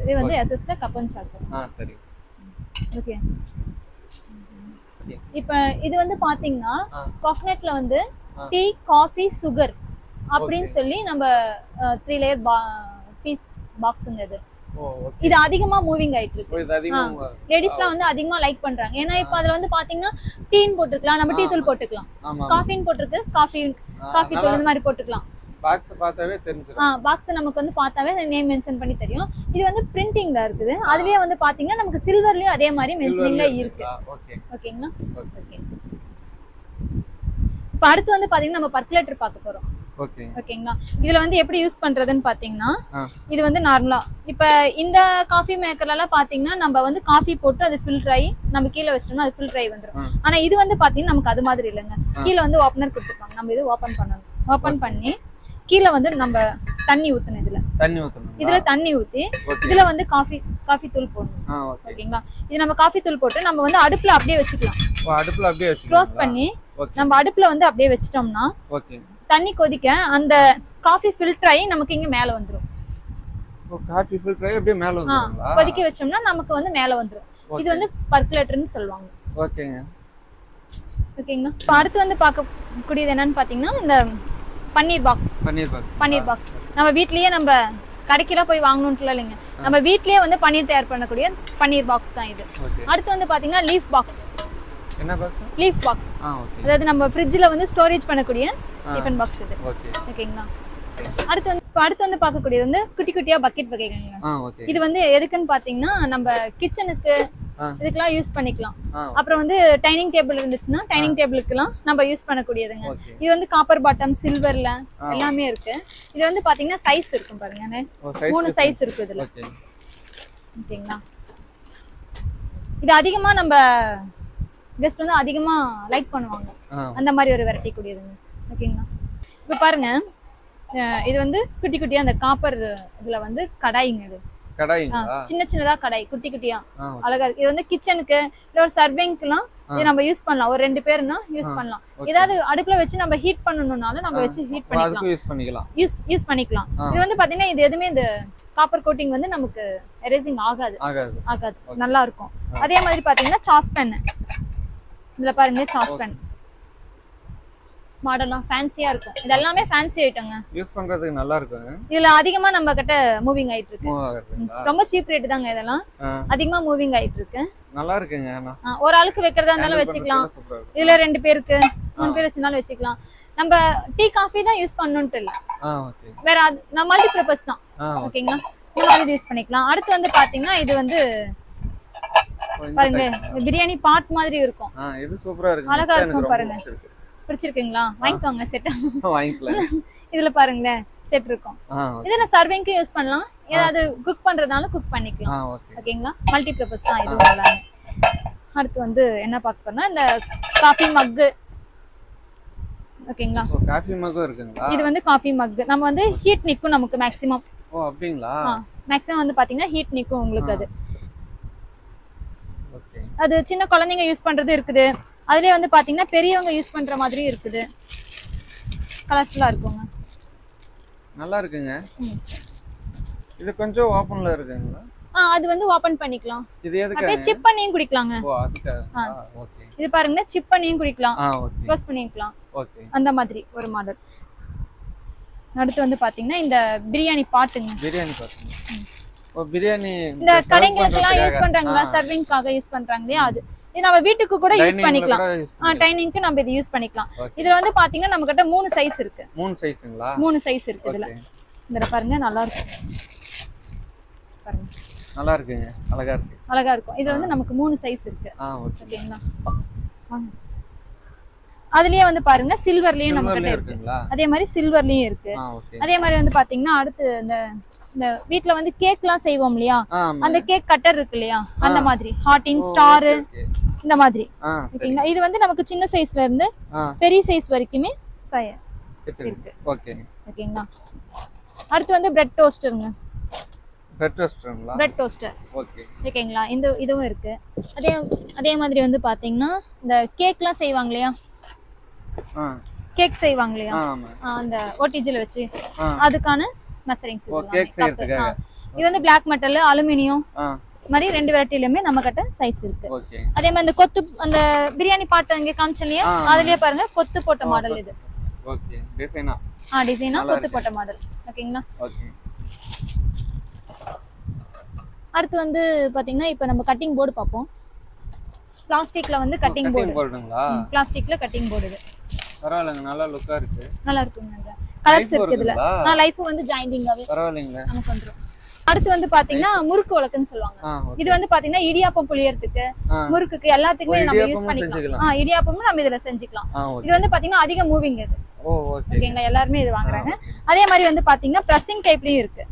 இது வந்து எஸ்எஸ்ல கப் அண்ட் சாசர்.
சரி,
ஓகே. இப்போ இது வந்து பாத்தீங்கன்னா கோகனட்ல வந்து டீ, காஃபி, சுகர் அப்படின்னு சொல்லி நம்ம 3 லேயர் பீஸ் பாக்ஸ்ங்க. இது அதிகமா மூவிங் ஆயிட்டு இருக்கு. லேடிஸ்லாம் வந்து அதிகமா லைக் பண்றாங்க. ஏன்னா இப்போ அதுல வந்து பாத்தீங்கன்னா டீன்னு போட்டுக்கலாம், நம்ம டீ தூள் போட்டுக்கலாம், காஃபின்னு போட்டுருக்கு, காஃபி தூள் இந்த மாதிரி போட்டுக்கலாம்.
பாக்ஸ் பார்த்தாவே தெரிஞ்சிரும்.
பாக்ஸ் நமக்கு வந்து பார்த்தாவே நேம் மென்ஷன் பண்ணி தெரியும். இது வந்து பிரிண்டிங்ல இருக்குது. அதுலயே வந்து பாத்தீங்கன்னா நமக்கு சில்வர்லயும் அதே மாதிரி மென்ஷனிங்ல இருக்கு. ஓகேங்களா, ஓகே. இப்போ அடுத்து வந்து பாத்தீங்கன்னா நம்ம பர்குலேட்டர் பார்க்க போறோம். ஓகேங்களா, இதுல வந்து எப்படி யூஸ் பண்றதுன்னு பாத்தீங்கன்னா இது வந்து நார்மலா இப்ப இந்த காஃபி மேக்கர்ல எல்லாம் பாத்தீங்கன்னா நம்ம வந்து காஃபி போட்டு அது ஃபில்டர் ஆகி நம்ம கீழே வச்சிட்டோம்னா அது ஃபில்டர் ஆகி வந்துடும். ஆனா இது வந்து பாத்தீங்கன்னா நமக்கு அது மாதிரி இல்லைங்க. கீழே வந்து ஓப்பனர் கொடுத்துருப்பாங்க. நம்ம இது ஓபன் பண்ணணும். ஓபன் பண்ணி கீழே வந்து நம்ம தண்ணி ஊத்தணும். இதுல தண்ணி ஊத்தி இதுல வந்து காஃபி தூள் போடணும். ஓகேங்களா, இது நம்ம காஃபி தூள் போட்டு நம்ம வந்து அடுப்புல அப்படியே வச்சுக்கலாம். க்ளோஸ் பண்ணி நம்ம அடுப்புல வந்து அப்படியே வச்சிட்டோம்னா தண்ணி கொதிக்க அந்த காஃபி ஃபில்டர் ஆகி நமக்கு இங்க மேல வந்துரும்.
காஃபி ஃபில்டர் ஆகி அப்படியே மேல வந்துருங்களா?
கொதிக்க வச்சோம்னா நமக்கு வந்து மேல வந்துரும். இது வந்து பர்குலேட்டர்னு சொல்லுவாங்க. ஓகேங்களா, இப்போ அடுத்து வந்து பார்க்க கூடியது என்னன்னு பாத்தீங்கன்னா இந்த பன்னீர் பாக்ஸ். நம்ம வீட்லயே நம்ம கடைக்கெல்லாம் போய் வாங்கணும்னு இல்லைங்க, நம்ம வீட்லயே வந்து பன்னீர் தயார் பண்ணக்கூடிய பன்னீர் பாக்ஸ் தான் இது. அடுத்து வந்து பாத்தீங்கன்னா லீஃப் பாக்ஸ். அதாவது நம்ம ஃப்ரிட்ஜ்ல வந்து ஸ்டோரேஜ் பண்ணக்கூடிய டிஃபன் பாக்ஸ் இது. ஓகேங்களா, அடுத்து வந்து பார்க்கக்கூடியது வந்து குட்டி குட்டியா பக்கெட் வகைகள்ங்க. இது வந்து எதுக்குன்னு பாத்தீங்கன்னா நம்ம கிச்சனுக்கு இதுக்கெல்லாம் யூஸ் பண்ணிக்கலாம். அப்புறம் வந்து டைனிங் டேபிள் இருந்துச்சுன்னா டைனிங் டேபிளுக்குலாம் நம்ம யூஸ் பண்ணக்கூடியதுங்க. இது வந்து காப்பர் பாட்டம், சில்வர்ல எல்லாமே இருக்கு. இது வந்து பாத்தீங்கன்னா சைஸ் இருக்கும் பாருங்க, 3 சைஸ் இருக்கு இதுல. ஓகேங்களா, இது அதிகமா நம்ம கெஸ்ட் வந்து அதிகமா லைக் பண்ணுவாங்க, அந்த மாதிரி ஒரு வெரைட்டி கூடியதுங்க. ஓகேங்களா, இப்போ பாருங்க இது வந்து குட்டி குட்டியா அந்த காப்பர் இதுல வந்து கடாயிங்க. இது
கடாய்ங்களா?
சின்ன சின்னதா கடாய், குட்டி குட்டியா அழகா இருக்கு. இது வந்து கிச்சனுக்கு இல்ல ஒரு சர்விங்க்குலாம் இது நம்ம யூஸ் பண்ணலாம். ஒரு 2 பேர்னா யூஸ் பண்ணலாம். ஏதாவது அடுப்புல வச்சு நம்ம ஹீட் பண்ணனும்னாலும் நம்ம வச்சு ஹீட் பண்ணிக்கலாம்.
அதுக்கு யூஸ் பண்ணிக்கலாம்.
யூஸ் பண்ணிக்கலாம். இது வந்து பாத்தீங்கன்னா இது எதுமே இந்த காப்பர் கோட்டிங் வந்து நமக்கு எரேசிங் ஆகாது. நல்லா இருக்கும். அதே மாதிரி பாத்தீங்கன்னா சாஸ் பேன். இதுல பாருங்க சாஸ் பேன். மாடலா ஃபேன்சியா இருக்கும். இது எல்லாமே ஃபேன்சி ஐட்டம்ங்க.
யூஸ் பண்றதுக்கு நல்லா இருக்குங்க.
இதுல அதிகமா நம்ம கிட்ட மூவிங் ஆயிட்டு இருக்கு. ரொம்ப சீப் ரேட் தாங்க இதெல்லாம். அதிகமா மூவிங் ஆயிட்டு இருக்கு.
நல்லா இருக்குங்க.
ஒரு ஆளுக்கு வைக்கிறதா இருந்தாலும் வச்சுக்கலாம். இதுல 2 பேருக்கு 3 பேர் வச்சனாலும் வச்சுக்கலாம். நம்ம டீ காஃபி தான் யூஸ் பண்ணனும்ட்டு இல்ல.
ஓகே.
வேற நம்ம மல்டி பர்பஸ் தான். ஓகேங்களா? இந்த மாதிரி யூஸ் பண்ணிக்கலாம். அடுத்து வந்து பாத்தீங்கன்னா இது வந்து பாருங்க பிரியாணி பாட் மாதிரி இருக்கும்.
இது சூப்பரா இருக்கு.
அழகா இருக்கும் பாருங்க. பிடிச்சிருக்கீங்களா? வாங்கிக்கோங்க செட்.
வாங்கிக்கலாம்.
இதுல பாருங்க செட் இருக்கும். இதுல சர்விங்க்கு யூஸ் பண்ணலாம். ஏதாவது குக் பண்றதால குக் பண்ணிக்கலாம். ஓகேங்களா? மல்டி பர்பஸ் தான் இது எல்லாமே. அடுத்து வந்து என்ன பார்க்க போறோம்னா இந்த காபி மக். ஓகேங்களா?
காபி மக் இருக்குங்களா? இது
வந்து காபி மக். நம்ம வந்து ஹீட் நிக்கும் நமக்கு மேக்ஸिमम.
அப்படிங்களா?
மேக்ஸिमम வந்து பாத்தீங்கன்னா ஹீட் நிக்கும் உங்களுக்கு அது. அது சின்ன குழந்தைங்க யூஸ் பண்றது இருக்குது. அதுலயே வந்து பாத்தீங்கன்னா பெரியவங்க யூஸ் பண்ற மாதிரி இருக்குது. கலர்ஃபுல்லா இருக்குங்க.
நல்லா இருக்குங்க. இது கொஞ்சம் ஓபன்ல இருக்குங்களா?
அது வந்து ஓபன் பண்ணிக்கலாம்.
இது எதுக்கு?
அப்படியே சிப் பண்ணியும் குடிக்கலாங்க.
அதுக்கு. ஓகே.
இது பாருங்க சிப் பண்ணியும் குடிக்கலாம்.
ஓகே.
க்ளோஸ் பண்ணிக்கலாம்.
ஓகே.
அந்த மாதிரி ஒரு மாடல். அடுத்து வந்து பாத்தீங்கன்னா இந்த பிரியாணி பாட்டுங்க.
பிரியாணி பாட்டுங்க. பிரியாணி
இந்த கடைங்களுக்குலாம் யூஸ் பண்றாங்களா? சர்விங்காக யூஸ் பண்றாங்களே அது. இது நம்ம வீட்டுக்கு கூட யூஸ் பண்ணிக்கலாம். டைனிங்க்கு நம்ம இது யூஸ் பண்ணிக்கலாம். இதுல வந்து பாத்தீங்கன்னா நம்ம கிட்ட 3 சைஸ் இருக்கு.
3 சைஸ்ங்களா? 3
சைஸ் இருக்கு இதுல. இதல பாருங்க நல்லா இருக்கு. பாருங்க.
நல்லா இருக்குங்க. அழகா இருக்கும்.
இது வந்து நமக்கு 3 சைஸ் இருக்கு. ஓகேங்களா? அதுலயே வந்து பாருங்க சில்வர்லயே நம்ம கிட்ட இருக்கு. அதே மாதிரி சில்வர்லயும் இருக்கு. அதே மாதிரி வந்து பாத்தீங்கன்னா அடுத்து இந்த வீட்ல வந்து கேக்லாம் செய்வோம் இல்லையா? அந்த கேக் கட்டர் இருக்கு இல்லையா? அந்த மாதிரி ஹார்டின் ஸ்டார் இந்த மாதிரி. ஓகேங்களா? இது வந்து நமக்கு சின்ன சைஸ்ல இருந்து பெரிய சைஸ் வரைக்குமே இருக்கு.
ஓகே.
ஓகேங்களா? அடுத்து வந்து பிரெட் டோஸ்டர்ங்க.
Bread
toaster. ஓகே. ஓகேங்களா? இதுவும் இருக்கு. அதே மாதிரி வந்து பாத்தீங்கன்னா இந்த கேக்லாம் செய்வாங்க இல்லையா? கேக் செய்வாங்க இல்லையா? அந்த ஓடிஜில வச்சு அதுக்கான மெஷரிங்ஸ் இதெல்லாம். இது வந்து பிளாக் மெட்டல், அலுமினியம் மாதிரி 2 வெரைட்டிலயுமே நம்ம கிட்ட சைஸ் இருக்கு. அதே மாதிரி இந்த கொத்து அந்த பிரியாணி பாட்டு அங்க காமிச்சலையா? அதுலயே பாருங்க கொத்து போட்ட மாடல் இது.
ஓகே. டிசைனா?
டிசைனா கொத்து போட்ட மாடல். ஓகேங்களா?
ஓகே.
அடுத்து வந்து பாத்தீங்கன்னா இப்போ நம்ம கட்டிங் போர்டு பாப்போம். பிளாஸ்டிக்ல வந்து கட்டிங்
போர்டுங்களா?
பிளாஸ்டிக்ல கட்டிங் போர்டு இது.
பரவாயில்லைங்க. நல்லா லுக்கா இருக்கு.
நல்லா இருக்குங்க. கலர்ஸ் இருக்கு இதுல. லைஃப் வந்து ஜாயிண்டிங்காவே.
பரவாயில்லைங்க.
நம்ம பண்றோம். அடுத்து வந்து பாத்தீங்கன்னா முறுக்கு உலக்குன்னு சொல்லுவாங்க. இது வந்து பாத்தீங்கன்னா இடியாப்பம் புளியறதுக்கு, முறுக்குக்கு எல்லாத்துக்குமே நம்ம யூஸ் பண்ணிக்கலாம். இடியாப்பமும் நம்ம இதுல செஞ்சுக்கலாம். இது வந்து பாத்தீங்கன்னா அதிக மூவிங் இது. ஓகேங்களா? எல்லாரும் இது வாங்குறாங்க. அதே மாதிரி வந்து பாத்தீங்கன்னா பிரஷிங் டைப்லயும் இருக்கு.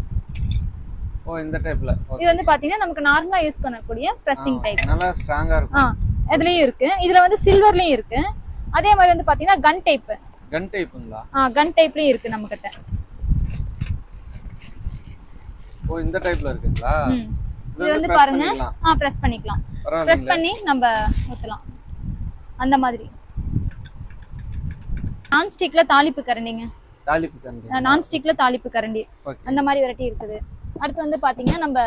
இந்த டைப்ல.
இது வந்து பாத்தீங்கன்னா நமக்கு நார்மலா யூஸ் பண்ணக்கூடிய பிரஷிங் டைப்.
நல்லா ஸ்ட்ராங்கா இருக்கும்.
அதுலயும் இருக்கு. இதுல வந்து சில்வர்லயும் இருக்கு. அதே மாதிரி வந்து பாத்தீங்கன்னா கன் டைப்.
கன் டைப்ங்களா?
கன் டைப்லயும் இருக்கு நம்ம கிட்ட.
இந்த டைப்ல இருக்குங்களா?
இது வந்து பாருங்க பிரஸ் பண்ணிக்கலாம். பிரஸ் பண்ணி நம்ம ஊத்தலாம். அந்த மாதிரி. நான் ஸ்டிக்ல தாளிப்பு கரண்டிங்க. நான் ஸ்டிக்ல தாளிப்பு கரண்டி. அந்த மாதிரி வெரைட்டி இருக்குது. அடுத்து வந்து பாத்தீங்கன்னா நம்ம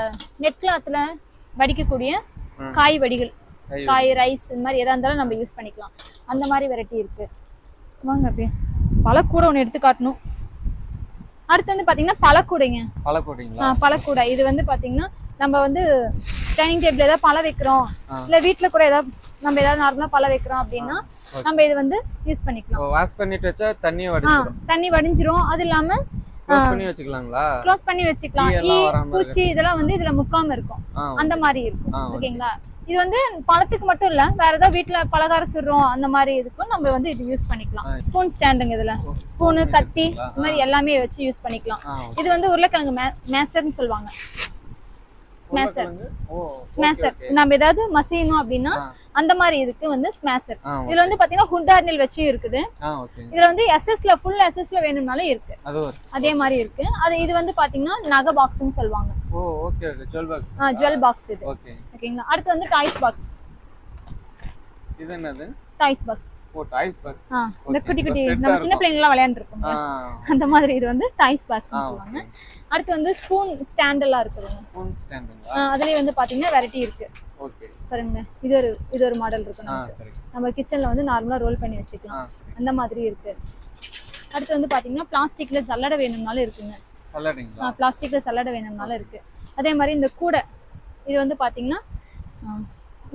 நெட் கிளாத்ல வடிக்கக்கூடிய காய் வடிகள், காய் ரைஸ் இந்த மாதிரி எதா இருந்தாலும் நம்ம யூஸ் பண்ணிக்கலாம். அந்த மாதிரி வெரைட்டி இருக்கு. வாங்க அப்படியே பழக்கூடை ஒன்று எடுத்து காட்டணும். அடுத்து வந்து பாத்தீங்கன்னா பழக்கூடைங்க. பழக்கூடை. இது வந்து பாத்தீங்கன்னா நம்ம வந்து டைனிங் டேபிள் ஏதாவது பழம் வைக்கிறோம், இல்ல வீட்டுல கூட ஏதாவது நம்ம ஏதாவது நார்மலா பழம் வைக்கிறோம் அப்படின்னா நம்ம இது வந்து யூஸ் பண்ணிக்கலாம்.
வாஷ் பண்ணிட்டு வச்சா தண்ணி
வடிஞ்சிரும். அது இல்லாம
க்ளோஸ் பண்ணி வச்சுக்கலாங்களா?
க்ளோஸ் பண்ணி வச்சுக்கலாம். பூச்சி இதெல்லாம் வந்து இதுல முக்காம இருக்கும். அந்த மாதிரி இருக்கும். ஓகேங்களா? இது வந்து பழத்துக்கு மட்டும் இல்ல, வேற ஏதாவது வீட்டுல பலகாரம் சுடுறோம் அந்த மாதிரி இதுக்கும் நம்ம வந்து இது யூஸ் பண்ணிக்கலாம். ஸ்பூன் ஸ்டாண்டுங்க. இதுல ஸ்பூனு, கத்தி இந்த மாதிரி எல்லாமே வச்சு யூஸ் பண்ணிக்கலாம். இது வந்து உருளைக்கிழங்கு மேசர்னு சொல்லுவாங்க. ஸ்மாஷர். நம்ம ஏதாவது மசியணும் அப்படின்னா அந்த மாதிரி இதுக்கு வந்து ஸ்மாஷர். இதுல வந்து பாத்தீங்கன்னா ஹுண்டார்னில் வச்சு இருக்குது. இதுல வந்து எஸ்எஸ்ல ஃபுல் எஸ்எஸ்ல வேணும்னாலும் இருக்கு. அதே மாதிரி இருக்கு. அது இது வந்து பாத்தீங்கன்னா நகை பாக்ஸ்னு சொல்லுவாங்க.
ஓ okay okay jewel box.
Jewel box இது.
ஓகே
ஓகேங்களா. அடுத்து வந்து டாய்ஸ் பாக்ஸ்.
இது என்னது?
Toys box.
ஓ டாய்ஸ் பாக்ஸ்.
இந்த குட்டி குட்டி நம்ம சின்ன பிள்ளைங்க எல்லாம் விளையாண்டுருப்போம் அந்த மாதிரி இது வந்து டாய்ஸ் பாக்ஸ் சொல்லுவாங்க. அடுத்து வந்து ஸ்பூன் ஸ்டாண்ட் எல்லாம் இருக்குதுங்க. ஸ்பூன் ஸ்டாண்டுங்களா? அதுலயே வந்து பாத்தீங்கன்னா வெரைட்டி இருக்கு. ஓகே பாருங்க. இது ஒரு மாடல் இருக்கு நமக்கு. நம்ம கிச்சன்ல வந்து நார்மலா ரோல் பண்ணி வச்சுக்கலாம். அந்த மாதிரி இருக்கு. அடுத்து வந்து பாத்தீங்கன்னா பிளாஸ்டிக்ல சல்லடை வேணும்னாலும் இருக்குங்க. சல்லடைங்களா? பிளாஸ்டிக்ல சல்லடை வேணும்னாலும் இருக்கு. அதே மாதிரி இந்த கூடை இது வந்து பாத்தீங்கன்னா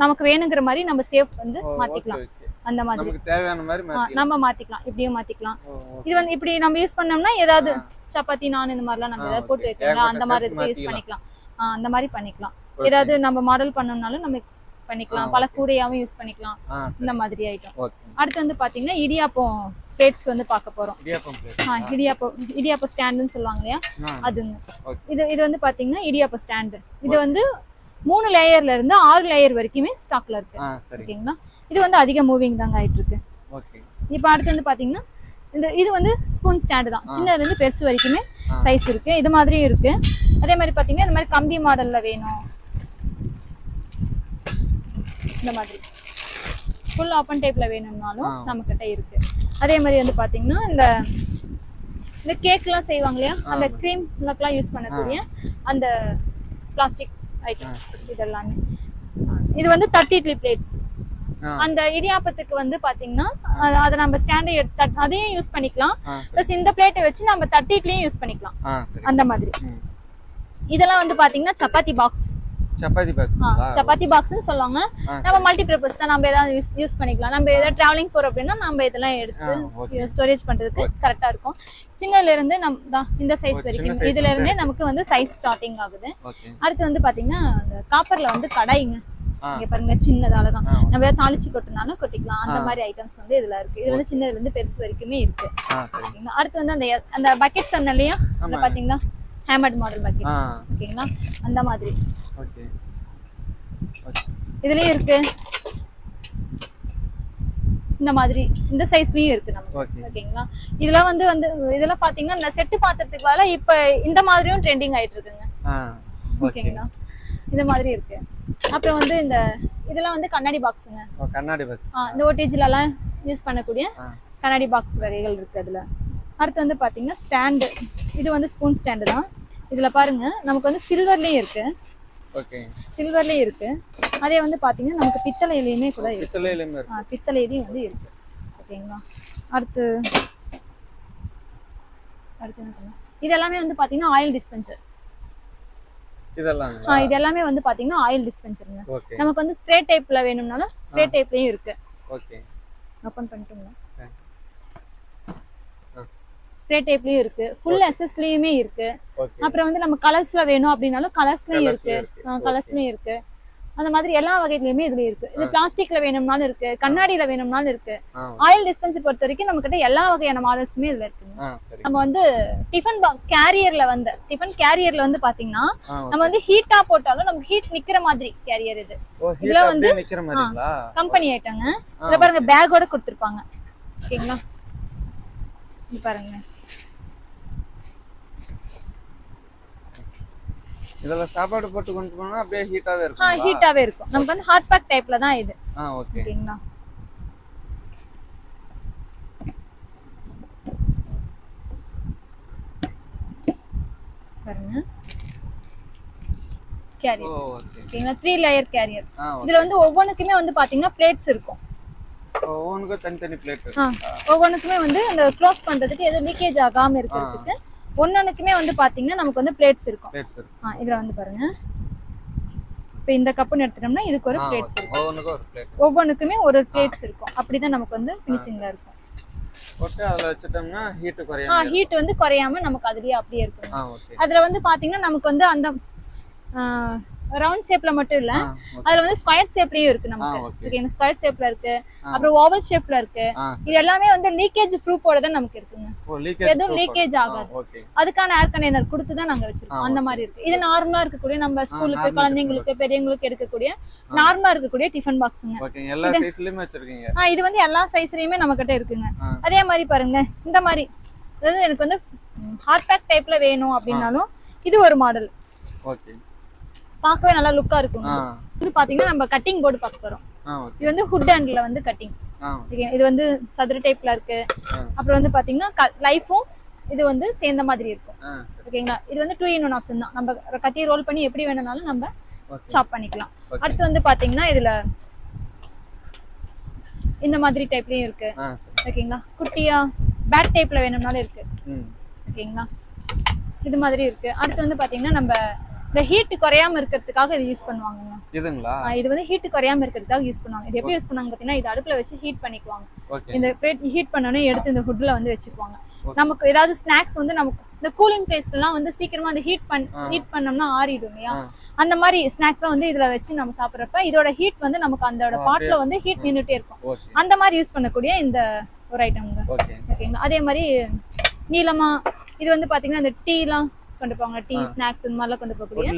நமக்கு வேணுங்கிற மாதிரி நம்ம சேஃப் வந்து மாத்திக்கலாம். அந்த மாதிரி நமக்கு தேவையான மாதிரி நம்ம மாத்திக்கலாம். இப்படியே மாத்திக்கலாம். இது வந்து இப்படி நம்ம யூஸ் பண்ணோம்னா ஏதாவது சப்பாத்தி நான் இந்த மாதிரிலாம் நம்ம ஏதாவது போட்டு வைக்கலாம். அந்த மாதிரி இதுக்கு யூஸ் பண்ணிக்கலாம். அந்த மாதிரி பண்ணிக்கலாம். ஏதாவது நம்ம மாடல் பண்ணோம்னாலும் நம்ம பண்ணிக்கலாம். பல கூடையாவும் யூஸ் பண்ணிக்கலாம். இந்த மாதிரி ஐட்டம். அடுத்து வந்து பாத்தீங்கன்னா இடியாப்பம் பிளேட்ஸ் வந்து பார்க்க போறோம். இடியாப்பம் ஸ்டாண்டுன்னு சொல்லுவாங்க இல்லையா, அதுங்க. இது வந்து பாத்தீங்கன்னா இடியாப்பம் ஸ்டாண்டு. இது வந்து 3 லேயர்ல இருந்து 6 லேயர் வரைக்குமே ஸ்டாக்ல இருக்கு. ஓகேங்களா. இது வந்து அதிக மூவிங் தாங்க ஆயிட்டு இருக்கு. ஓகே. இப்போ அடுத்து வந்து பாத்தீங்கன்னா இது வந்து ஸ்பூன் ஸ்டாண்ட் தான். சின்னதுல இருந்து பெருசு வரைக்குமே சைஸ் இருக்கு. இது மாதிரியும் இருக்கு. அதே மாதிரி பாத்தீங்கன்னா இந்த மாதிரி கம்பி மாடல்ல வேணும், இந்த மாதிரி ஃபுல் ஓப்பன் டைப்ல வேணும்னாலும் நம்ம கிட்ட இருக்கு. அதே மாதிரி வந்து பாத்தீங்கன்னா இந்த கேக்லாம் செய்வாங்க இல்லையா, அந்த க்ரீம்லாம் யூஸ் பண்ணக்கூடிய அந்த பிளாஸ்டிக் ஐட்டம்ஸ் இதெல்லாமே. இது வந்து 30 இட்லி பிளேட்ஸ். அந்த இடியாப்பத்துக்கு வந்து பாத்தீங்கன்னா அத நம்ம ஸ்டாண்ட் அதையும் யூஸ் பண்ணிக்கலாம். பிளஸ் இந்த பிளேட்டை வச்சு நம்ம 30 இட்லியும் யூஸ் பண்ணிக்கலாம். அந்த மாதிரி. இதெல்லாம் வந்து பாத்தீங்கன்னா சப்பாத்தி பாக்ஸ். சப்பாத்தி பாக்ஸ்னு சொல்லுவாங்க. நம்ம மல்டி பர்பஸ் தான். நம்ம ஏதாவது யூஸ் பண்ணிக்கலாம். நம்ம ஏதாவது டிராவலிங் போறோம் அப்படின்னா நம்ம இதெல்லாம் எடுத்து ஸ்டோரேஜ் பண்றதுக்கு கரெக்டா இருக்கும். சின்னதுல இருந்து இந்த சைஸ் வரைக்கும் இதுல இருந்தே நமக்கு வந்து சைஸ் ஸ்டார்டிங் ஆகுது. அடுத்து வந்து பாத்தீங்கன்னா காப்பர்ல வந்து கடாய்ங்க. இங்க பாருங்க, சின்னதாலதான் நம்ம ஏதாவது தாளிச்சு கொட்டினாலும் கொட்டிக்கலாம். அந்த மாதிரி ஐட்டம்ஸ் வந்து இதுல இருக்கு. இது வந்து சின்னதுல இருந்து பெருசு வரைக்குமே இருக்கு. அடுத்து வந்து அந்த பக்கெட் சொன்ன இல்லையா, அந்த பாத்தீங்கன்னா ஹேமர்ட் மாடல் பக்கெட். ஓகேங்களா. அந்த மாதிரி இதுலயும் இருக்கு. இந்த மாதிரி இந்த சைஸ்லயும் இருக்கு நமக்கு. ஓகேங்களா. இதெல்லாம் வந்து இதெல்லாம் பாத்தீங்கன்னா இந்த செட்டு பாத்திரத்துக்கு வேலை இப்ப இந்த மாதிரியும் ட்ரெண்டிங் ஆயிட்டு இருக்குங்க. ஓகேங்களா. இந்த மாதிரி இருக்கு. அப்புறம் வந்து இதெல்லாம் வந்து கண்ணாடி பாக்ஸுங்க. கண்ணாடி பாக்ஸ். இந்த ஓட்டேஜ்ல எல்லாம் யூஸ் பண்ணக்கூடிய கண்ணாடி பாக்ஸ் வகைகள் இருக்கு அதுல. அடுத்து வந்து பாத்தீங்கன்னா ஸ்டாண்டு. இது வந்து ஸ்பூன் ஸ்டாண்டு தான். இதுல பாருங்க நமக்கு வந்து சில்வர்லயும் இருக்கு. ஓகே. சில்வர்லயும் இருக்கு. அதே வந்து பாத்தீங்கன்னா நமக்கு பித்தளையிலயுமே கூட இருக்கு. பித்தளையிலயும் வந்து இருக்கு. ஓகேங்களா. அடுத்து இது எல்லாமே வந்து பாத்தீங்கன்னா ஆயில் டிஸ்பென்சர். இது எல்லாமே வந்து பாத்தீங்கன்னா ஆயில் டிஸ்பென்சருங்க. நமக்கு வந்து ஸ்ப்ரே டைப்ல வேணும்னாலும் ஸ்ப்ரே டைப்லயும் இருக்கு. ஓகே. ஓபன் பண்ணிட்டோங்க. ஸ்ப்ரே டைப்லயும் இருக்கு. ஃபுல் எஸ்எஸ்லயுமே இருக்கு. அப்புறம் வந்து நம்ம கலர்ஸ்ல வேணும் அப்படினாலும் கலர்ஸ்லயும் இருக்கு. அந்த மாதிரி எல்லா வகையிலுமே இதுல இருக்கு. இது பிளாஸ்டிக்ல வேணும்னாலும் இருக்கு, கண்ணாடியில வேணும்னாலும் இருக்கு. ஆயில் டிஸ்பென்சர் பொறுத்த வரைக்கும் நம்ம கிட்ட எல்லா வகையான மாடல்ஸுமே இதுல இருக்குங்க. நம்ம வந்து டிஃபன் கேரியர்ல வந்து பாத்தீங்கன்னா நம்ம வந்து ஹீட்டா போட்டாலும் நமக்கு ஹீட் நிக்கிற மாதிரி கேரியர் இது. இதுல வந்து கம்பெனி ஐட்டங்க. இதுல பாருங்க பேக்கோட கொடுத்திருப்பாங்க. ஓகேங்களா. இது பாருங்க.
இதெல்லாம் சாப்பாடு போட்டு கொண்டு போனா அப்படியே ஹீட்டாவே இருக்கும்.
ஹீட்டாவே இருக்கும். நமக்கு வந்து ஹாட் பேக் டைப்ல தான் இது. ஓகே. ஓகேங்களா. பாருங்க. கேரியர். ஓகேங்களா. 3 லேயர் கேரியர். இதுல வந்து ஒவ்வொண்ணுக்குமே வந்து பாத்தீங்கன்னா பிளேட்ஸ் இருக்கும்.
ஒவ்வொன்றுக்கும் தனித்தனி பிளேட் இருக்கு.
ஒவ்வொன்றுக்குமே வந்து அந்த க்ளோஸ் பண்றதுக்கு எது லீக்கேஜ் ஆகாம இருக்கிறதுக்கு ஒன்னொன்னுக்குமே வந்து பாத்தீங்கன்னா நமக்கு வந்து பிளேட்ஸ் இருக்கும். இதுல வந்து பாருங்க, இப்போ இந்த கப்புன்னு எடுத்துட்டோம்னா இதுக்கு ஒரு பிளேட்ஸ் இருக்கும். ஒவ்வொன்றுக்குமே ஒரு பிளேட்ஸ் இருக்கும். அப்படிதான் நமக்கு வந்து ஃபினிஷிங்ல இருக்கும்.
போட்டு அதுல வச்சிட்டோம்னா ஹீட் குறையாம
ஹீட் வந்து குறையாம நமக்கு அதுலயே அப்படியே இருக்கும். அதுல வந்து பாத்தீங்கன்னா நமக்கு வந்து அந்த ரவுண்ட் ஷேப்ல மட்டும் இல்ல, அதுல வந்து ஸ்கொயர் ஷேப்லயும் இருக்கு நமக்கு. ஓகே. ஸ்கொயர் ஷேப்ல இருக்கு, அப்புறம் ஓவல் ஷேப்ல இருக்கு. இது எல்லாமே வந்து லீக்கேஜ் ப்ரூஃபோட தான் நமக்கு இருக்குங்க. எதுவும் லீக்கேஜ் ஆகாது. அதுக்கான ஏர் கண்டெய்னர் கொடுத்து தான் நாங்க வச்சிருக்கோம். அந்த மாதிரி இருக்கு. இது நார்மலா இருக்கக்கூடிய நம்ம ஸ்கூலுக்கு, குழந்தைங்களுக்கு, பெரியவங்களுக்கு எடுக்கக்கூடிய நார்மலா இருக்கக்கூடிய டிஃபன் பாக்ஸ்ங்க.
எல்லா சைஸ்லயுமே வச்சிருக்கீங்க.
இது வந்து எல்லா சைஸ்லயுமே நம்ம கிட்ட இருக்குங்க. அதே மாதிரி பாருங்க, இந்த மாதிரி அதாவது எனக்கு வந்து ஹாட் பேக் டைப்ல வேணும் அப்படின்னாலும் இது ஒரு மாடல்.
ஓகே.
பார்க்கவே நல்லா லுக்கா இருக்கும். இது பாத்தீங்கன்னா நம்ம கட்டிங் போர்டு பார்க்க போறோம். இது வந்து ஹுட் ஹேண்ட்ல வந்து கட்டிங். இது வந்து சதுர டைப்ல இருக்கு. அப்புறம் வந்து பாத்தீங்கன்னா லைஃபும் இது வந்து சேர்ந்த மாதிரி இருக்கும். ஓகேங்களா? இது வந்து 2 in 1 ஆப்ஷன் தான். நம்ம கத்தியை ரோல் பண்ணி எப்படி வேணும்னாலும் நம்ம சாப் பண்ணிக்கலாம். அடுத்து வந்து பாத்தீங்கன்னா இதுல இந்த மாதிரி டைப்லயும் இருக்கு. ஓகேங்களா? குட்டியா பேட் டைப்ல வேணும்னாலும் இருக்கு. ஓகேங்களா? இது மாதிரி இருக்கு. அடுத்து வந்து பாத்தீங்கன்னா நம்ம இந்த ஹீட் குறையாம இருக்கிறதுக்காக இது யூஸ் பண்ணுவாங்க. இதுங்களா? இது வந்து ஹீட் குறையாம இருக்கிறதுக்காக யூஸ் பண்ணுவாங்க. இது எப்படி யூஸ் பண்ணுவாங்க பாத்தீங்கன்னா, இது அடுப்புல வச்சு ஹீட் பண்ணிக்குவாங்க. இந்த பிளேட் ஹீட் பண்ணனே எடுத்து இந்த ஹுட்ல வந்து வச்சுக்குவாங்க. நமக்கு ஏதாவது ஸ்நாக்ஸ் வந்து நமக்கு இந்த கூலிங் பிளேஸ்லாம் வந்து சீக்கிரமா அந்த ஹீட் பண்ணோம்னா ஆறிடும் இல்லையா? அந்த மாதிரி ஸ்நாக்ஸ்லாம் வந்து இதுல வச்சு நம்ம சாப்பிடுறப்ப இதோட ஹீட் வந்து நமக்கு அந்த பாட்ல வந்து ஹீட் நின்னுட்டே இருக்கும். அந்த மாதிரி யூஸ் பண்ணக்கூடிய இந்த ஒரு ஐட்டம்ங்க. ஓகேங்களா? அதே மாதிரி நீளமா இது வந்து பாத்தீங்கன்னா இந்த டீ எல்லாம் கொண்டு போவாங்க. டீ ஸ்நாக்ஸ் இந்த மாதிரிலாம் கொண்டு போகக்கூடிய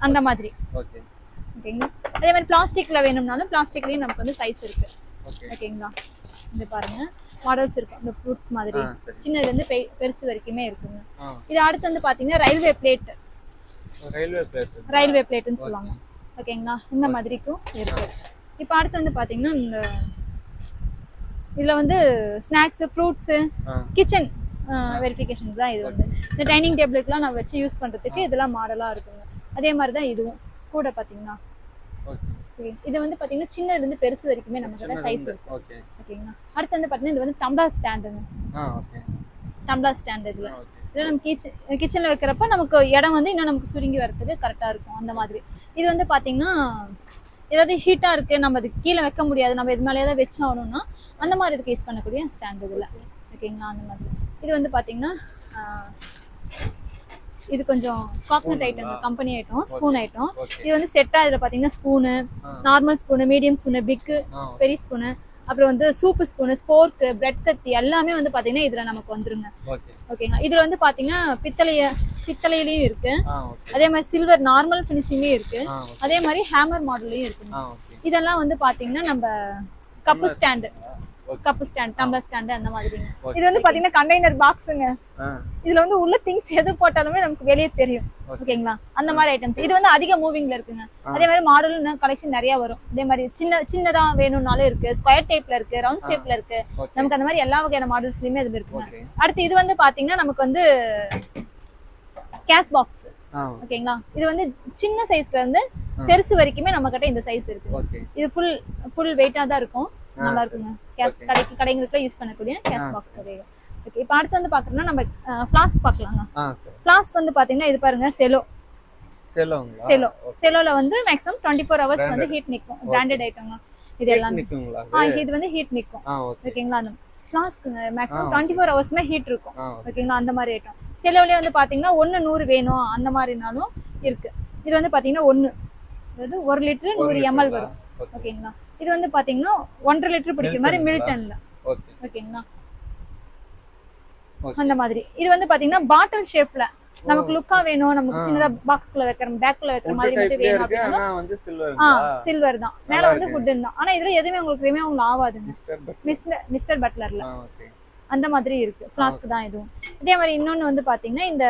அந்த மாதிரி. ஓகேங்களா? அதே மாதிரி பிளாஸ்டிக்ல வேணும்னாலும் பிளாஸ்டிக்லயும் நமக்கு வந்து சைஸ் இருக்கு. ஓகேங்களா? இது பாருங்க மாடல்ஸ் இருக்கு. இந்த ஃப்ரூட்ஸ் மாதிரி சின்னதுல இருந்து பெருசு வரைக்குமே இருக்குங்க. இது அடுத்து வந்து பாத்தீங்கன்னா ரயில்வே பிளேட்னு சொல்லுவாங்க. ஓகேங்களா? இந்த மாதிரிக்கும் இருக்கு. இப்போ அடுத்து வந்து பாத்தீங்கன்னா இந்த இதுல வந்து ஸ்நாக்ஸ் ஃப்ரூட்ஸ் கிச்சன் வெரிஃபிகேஷன் தான். இது வந்து இந்த டைனிங் டேபிளுக்குலாம் நான் வச்சு யூஸ் பண்றதுக்கு இதெல்லாம் மாடலா இருக்குங்க. அதே மாதிரி தான் இதுவும் கூட பாத்தீங்கன்னா இது வந்து பாத்தீங்கன்னா சின்னதுல இருந்து பெருசு வரைக்குமே நம்ம கிட்ட சைஸ் இருக்கு. ஓகேங்களா? அடுத்து வந்து பாத்தீங்கன்னா இது வந்து டம்ளர் ஸ்டாண்டுங்க. டம்ளர் ஸ்டாண்ட் இதுல நம்ம கிச்சன்ல வைக்கிறப்ப நமக்கு இடம் வந்து இன்னும் நமக்கு சுருங்கி வரதுக்கு கரெக்டா இருக்கும். அந்த மாதிரி இது வந்து பாத்தீங்கன்னா ஏதாவது ஹீட்டா இருக்கு, நம்ம அது கீழே வைக்க முடியாது, நம்ம இது மேலே ஏதாவது வச்சாகணும்னா அந்த மாதிரி இதுக்கு யூஸ் பண்ணக்கூடிய ஸ்டாண்ட் இதுல. ஓகேங்களா? அந்த மாதிரி இது வந்து பாத்தீங்கன்னா இது கொஞ்சம் coconut item, company item, spoon item. இது வந்து செட்டா இதுல பாத்தீங்கன்னா spoon, normal spoon, medium spoon, big, பெரிய ஸ்பூனு, அப்புறம் வந்து சூப்பு ஸ்பூனு, ஸ்போர்க், பிரெட் கத்தி எல்லாமே வந்து பாத்தீங்கன்னா இதுல நமக்கு வந்துருங்க. ஓகேங்களா? இதுல வந்து பாத்தீங்கன்னா பித்தளையிலயும் இருக்கு. அதே மாதிரி சில்வர் நார்மல் பினிஷிங்லயும் இருக்கு. அதே மாதிரி ஹேமர் மாடல்லயும் இருக்கு. இதெல்லாம் வந்து பாத்தீங்கன்னா நம்ம கப்பு ஸ்டாண்ட், டம்ளர் ஸ்டாண்ட் அந்த மாதிரிங்க. இது வந்து பாத்தீங்கன்னா கண்டெய்னர் பாக்ஸுங்க. இதுல வந்து உள்ள திங்ஸ் எது போட்டாலுமே நமக்கு வெளியே தெரியும். ஓகேங்களா? அந்த மாதிரி ஐட்டம்ஸ். இது வந்து அதிக மூவிங்ல இருக்குங்க. அதே மாதிரி மாடலும் கலெக்ஷன் நிறைய வரும். அதே மாதிரி சின்னதா வேணும்னாலும் இருக்கு, ஸ்கொயர் டைப்ல இருக்கு, ரவுண்ட் ஷேப்ல இருக்கு. நமக்கு அந்த மாதிரி எல்லா வகையான மாடல்ஸ்லயுமே இது இருக்குங்க. அடுத்து இது வந்து பாத்தீங்கன்னா நமக்கு வந்து கேஷ் பாக்ஸ். ஓகேங்களா? இது வந்து சின்ன சைஸ்ல இருந்து பெருசு வரைக்குமே நம்ம கிட்ட இந்த சைஸ் இருக்கு. இது ஃபுல் வெயிட்டா தான் இருக்கும். நல்லா இருக்குங்க. கேஷ் கடைங்களுக்கு யூஸ் பண்ணக்கூடிய கேஷ் பாக்ஸ் வகைங்க. ஓகே, இப்போ அடுத்து வந்து பாக்குறோம்னா நம்ம ஃப்ளாஸ்க் பார்க்கலாங்க. ஃப்ளாஸ்க் வந்து பாத்தீங்கன்னா இது பாருங்க செலோல வந்து மேக்ஸிமம் 24 hours வந்து ஹீட் நிக்கும். பிராண்டட் ஐட்டம்ங்க இது எல்லாம். இது வந்து ஹீட் நிக்கும். ஓகேங்களா? அந்த ஃப்ளாஸ்க்குங்க மேக்ஸிமம் 24 hours ஹீட் இருக்கும். ஓகேங்களா? அந்த மாதிரி ஐட்டம். செலோலயே வந்து பாத்தீங்கன்னா 100 வேணும் அந்த மாதிரினாலும் இருக்கு. இது வந்து பாத்தீங்கன்னா 1, அதாவது 1 லிட்டர் 100 ml வரும். ஓகேங்களா? இது வந்து பாத்தீங்கன்னா 1.5 லிட்டர் பிடிக்கிற மாதிரி மில்டன்ல. ஓகேங்களா? அந்த மாதிரி இது வந்து பாத்தீங்கன்னா பாட்டில் ஷேப்ல நமக்கு லுக்கா வேணும், நமக்கு சின்னதா பாக்ஸ்க்குள்ள வைக்கிற பேக்ல வைக்கிற மாதிரி மட்டும் வேணும் அப்படினா வந்து சில்வர் தான். மேல வந்து வுட்டன் தான். ஆனா இதுல எதுமே உங்களுக்கு ரிமூவ் ஆகாதுங்க. மிஸ்டர் பட்லர்ல அந்த மாதிரி இருக்கு. ஃப்ளாஸ்க் தான் இதுவும். அதே மாதிரி இன்னொன்னு வந்து பாத்தீங்கன்னா இந்த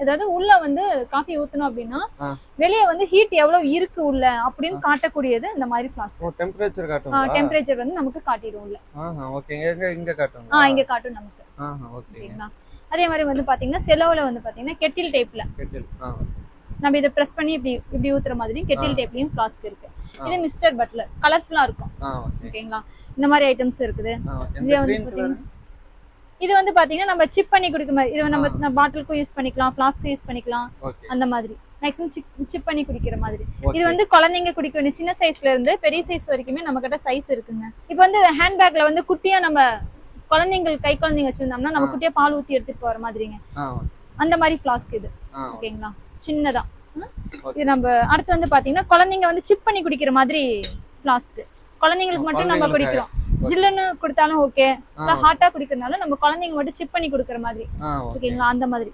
அதாவது உள்ள வந்து காஃபி ஊத்தணும் அப்படின்னா வெளியே வந்து ஹீட் எவ்வளவு இருக்கு உள்ள அப்படின்னு காட்டக்கூடியது இந்த மாதிரி ஃப்ளாஸ்க்.
டெம்பரேச்சர் காட்டும்.
டெம்பரேச்சர் வந்து நமக்கு காட்டிடும் உள்ள.
ஓகே, இங்க காட்டும்.
இங்க காட்டும் நமக்கு. ஓகேங்களா? அதே மாதிரி வந்து பாத்தீங்கன்னா செலவுல வந்து பாத்தீங்கன்னா கெட்டில் டைப்ல நம்ம இத பிரஸ் பண்ணி இப்படி ஊத்துற மாதிரி கெட்டில் டைப்லயும் ஃப்ளாஸ்க் இருக்கு. இது மிஸ்டர் பட்லர் கலர்ஃபுல்லா இருக்கும். ஓகேங்களா? இந்த மாதிரி ஐட்டம்ஸ் இருக்குது. இது வந்து பாத்தீங்கன்னா நம்ம சிப் பண்ணி குடிக்கிற மாதிரி. இது நம்ம பாட்டிலுக்கும் யூஸ் பண்ணிக்கலாம், ஃப்ளாஸ்க்கும் யூஸ் பண்ணிக்கலாம். அந்த மாதிரி மேக்ஸிமம் சிப் பண்ணி குடிக்கிற மாதிரி. இது வந்து குழந்தைங்க குடிக்க வேண்டிய சின்ன சைஸ்ல இருந்து பெரிய சைஸ் வரைக்குமே நம்ம கிட்ட சைஸ் இருக்குங்க. இப்போ வந்து ஹேண்ட் பேக்ல வந்து குட்டியா நம்ம குழந்தைங்களுக்கு கை குழந்தைங்க வச்சிருந்தோம்னா நம்ம குட்டியா பால் ஊத்தி எடுத்துட்டு போற மாதிரிங்க. அந்த மாதிரி ஃப்ளாஸ்க் இது. ஓகேங்களா? சின்னதா. இது நம்ம அடுத்து வந்து பாத்தீங்கன்னா குழந்தைங்க வந்து சிப் பண்ணி குடிக்கிற மாதிரி ஃப்ளாஸ்க். குழந்தைங்களுக்கு மட்டும் நம்ம குடிக்கிறோம். ஜில்லுன்னு கொடுத்தாலும் ஓகே, ஹாட்டா குடிக்கிறதுனால நம்ம குழந்தைங்க மட்டும் சிப் பண்ணி குடுக்குற மாதிரி. ஓகேங்களா? அந்த மாதிரி.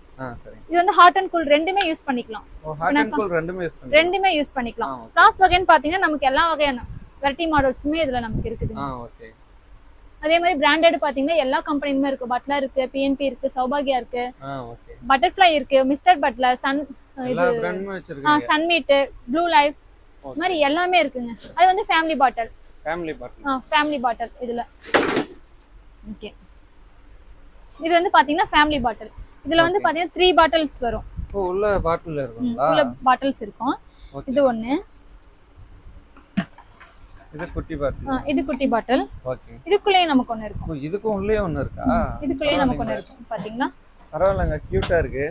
இது வந்து ஹாட் அண்ட் கூல் ரெண்டுமே யூஸ் பண்ணிக்கலாம். ரெண்டுமே யூஸ் பண்ணிக்கலாம். ஃப்ளாஸ்க் வகைன்னு பாத்தீங்கன்னா நமக்கு எல்லா வகையான வெரைட்டி மாடல்ஸுமே இதுல நமக்கு இருக்குது. அதே மாதிரி பிராண்டட் பாத்தீங்கன்னா எல்லா கம்பெனியுமே இருக்கு. பட்லர் இருக்கு, பிஎன்பி இருக்கு, சௌபாகியா இருக்கு, பட்டர்ஃப்ளை இருக்கு, மிஸ்டர் பட்லர், சன்மீட், ப்ளூ லைஃப், இந்த மாதிரி எல்லாமே இருக்குங்க. அது வந்து ஃபேமிலி பாட்டில். ஃபேமிலி பாட்டில் இதுல. ஓகே, இது வந்து பாத்தீங்கன்னா ஃபேமிலி பாட்டில். இதுல வந்து பாத்தீங்கன்னா 3 பாட்டில்ஸ் வரும்.
உள்ள பாட்டில் இருக்குங்களா?
உள்ள பாட்டில்ஸ் இருக்கும். இது ஒண்ணு.
இது குட்டி பாட்டில்.
இது குட்டி பாட்டில்.
ஓகே.
இதுக்குள்ளேயே நமக்கு ஒண்ணு இருக்கும்.
இதுக்கும் உள்ளே ஒண்ணு இருக்கா?
இதுக்குள்ளேயே நமக்கு ஒண்ணு இருக்கும். பாத்தீங்களா?
பரவாயில்லைங்க, கியூட்டா இருக்கு.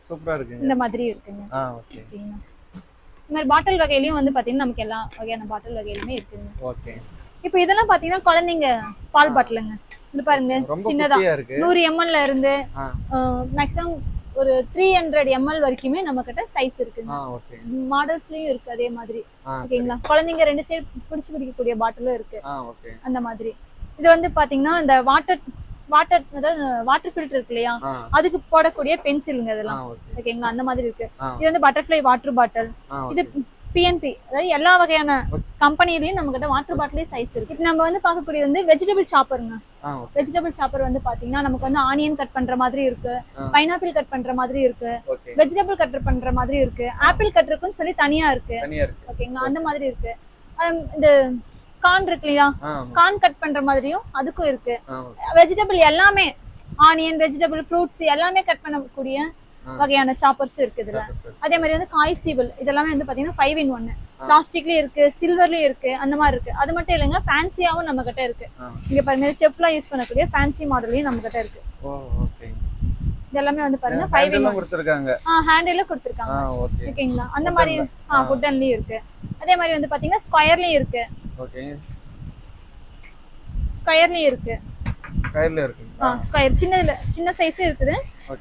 சூப்பரா இருக்குங்க.
இந்த மாதிரி இருக்குங்க.
ஓகே.
இந்த மாதிரி பாட்டில் வகையிலயும் வந்து பாத்தீங்கன்னா நமக்கு எல்லா வகையான பாட்டில் வகையிலுமே இருக்குங்க.
ஓகே.
இப்போ இதெல்லாம் பாத்தீங்கன்னா குழந்தைங்க பால் பாட்டிலுங்க. இது பாருங்க, சின்னதா 100 ml ல இருந்து மேக்ஸிமம் ஒரு 300 ml வரைக்குமே நம்ம கிட்ட சைஸ் இருக்குங்க. மாடல்ஸ்லயும் இருக்கு அதே மாதிரி. ஓகேங்களா? குழந்தைங்க 2 சைடு பிடிச்சு குடிக்கக்கூடிய பாட்டிலும் இருக்கு. அந்த மாதிரி. இது வந்து பாத்தீங்கன்னா இந்த வாட்டர் ஃபில்டர் இருக்கு இல்லையா, அதுக்கு போடக்கூடிய பென்சிலுங்க இதெல்லாம். ஓகேங்களா? அந்த மாதிரி இருக்கு. இது வந்து பட்டர்ஃப்ளை வாட்டர் பாட்டில். இது பிஎன்பி, அதாவது எல்லா வகையான கம்பெனிலயும் நம்ம கிட்ட வாட்டர் பாட்டிலே சைஸ் இருக்கு. இப்போ நம்ம வந்து பார்க்கக்கூடிய வந்து வெஜிடபிள் சாப்பருங்க. வெஜிடபிள் சாப்பர் வந்து பாத்தீங்கன்னா நமக்கு வந்து ஆனியன் கட் பண்ற மாதிரி இருக்கு, பைனாப்பிள் கட் பண்ற மாதிரி இருக்கு, வெஜிடபிள் கட் பண்ற மாதிரி இருக்கு, ஆப்பிள் கட்டருக்குன்னு சொல்லி தனியா இருக்கு. ஓகேங்களா? அந்த மாதிரி இருக்கு. இந்த கார்ன் இருக்கு இல்லையா, கார்ன் கட் பண்ற மாதிரியும் அதுக்கும் இருக்கு. வெஜிடபிள் எல்லாமே, ஆனியன், வெஜிடபிள், ஃப்ரூட்ஸ் எல்லாமே கட் பண்ணக்கூடிய வகையான சாப்பர்ஸ் இருக்கு இதுல. அதே மாதிரி வந்து காய் சீவல், இதெல்லாமே வந்து பாத்தீங்கன்னா 5 in 1. பிளாஸ்டிக்லயும் இருக்கு, சில்வர்லயும் இருக்கு, அந்த மாதிரி இருக்கு. அது மட்டும் இல்லைங்க, ஃபேன்சியாவும் நம்ம கிட்ட இருக்கு. இங்க பாருங்க, செஃப்லாம் யூஸ் பண்ணக்கூடிய ஃபேன்சி மாடல்லையும் நம்ம கிட்ட இருக்கு. இதெல்லாமே வந்து பாருங்க 5 in 1 கொடுத்திருக்காங்க. ஹேண்டில்ல கொடுத்திருக்காங்க. ஓகேங்களா? அந்த மாதிரி வுட்டன்லயும் இருக்கு. அதே மாதிரி வந்து பாத்தீங்கன்னா ஸ்கொயர்லயும் இருக்கு. ஸ்கொயர்லயும் இருக்கு. ஸ்கொயர் சின்ன சைஸும் இருக்குது,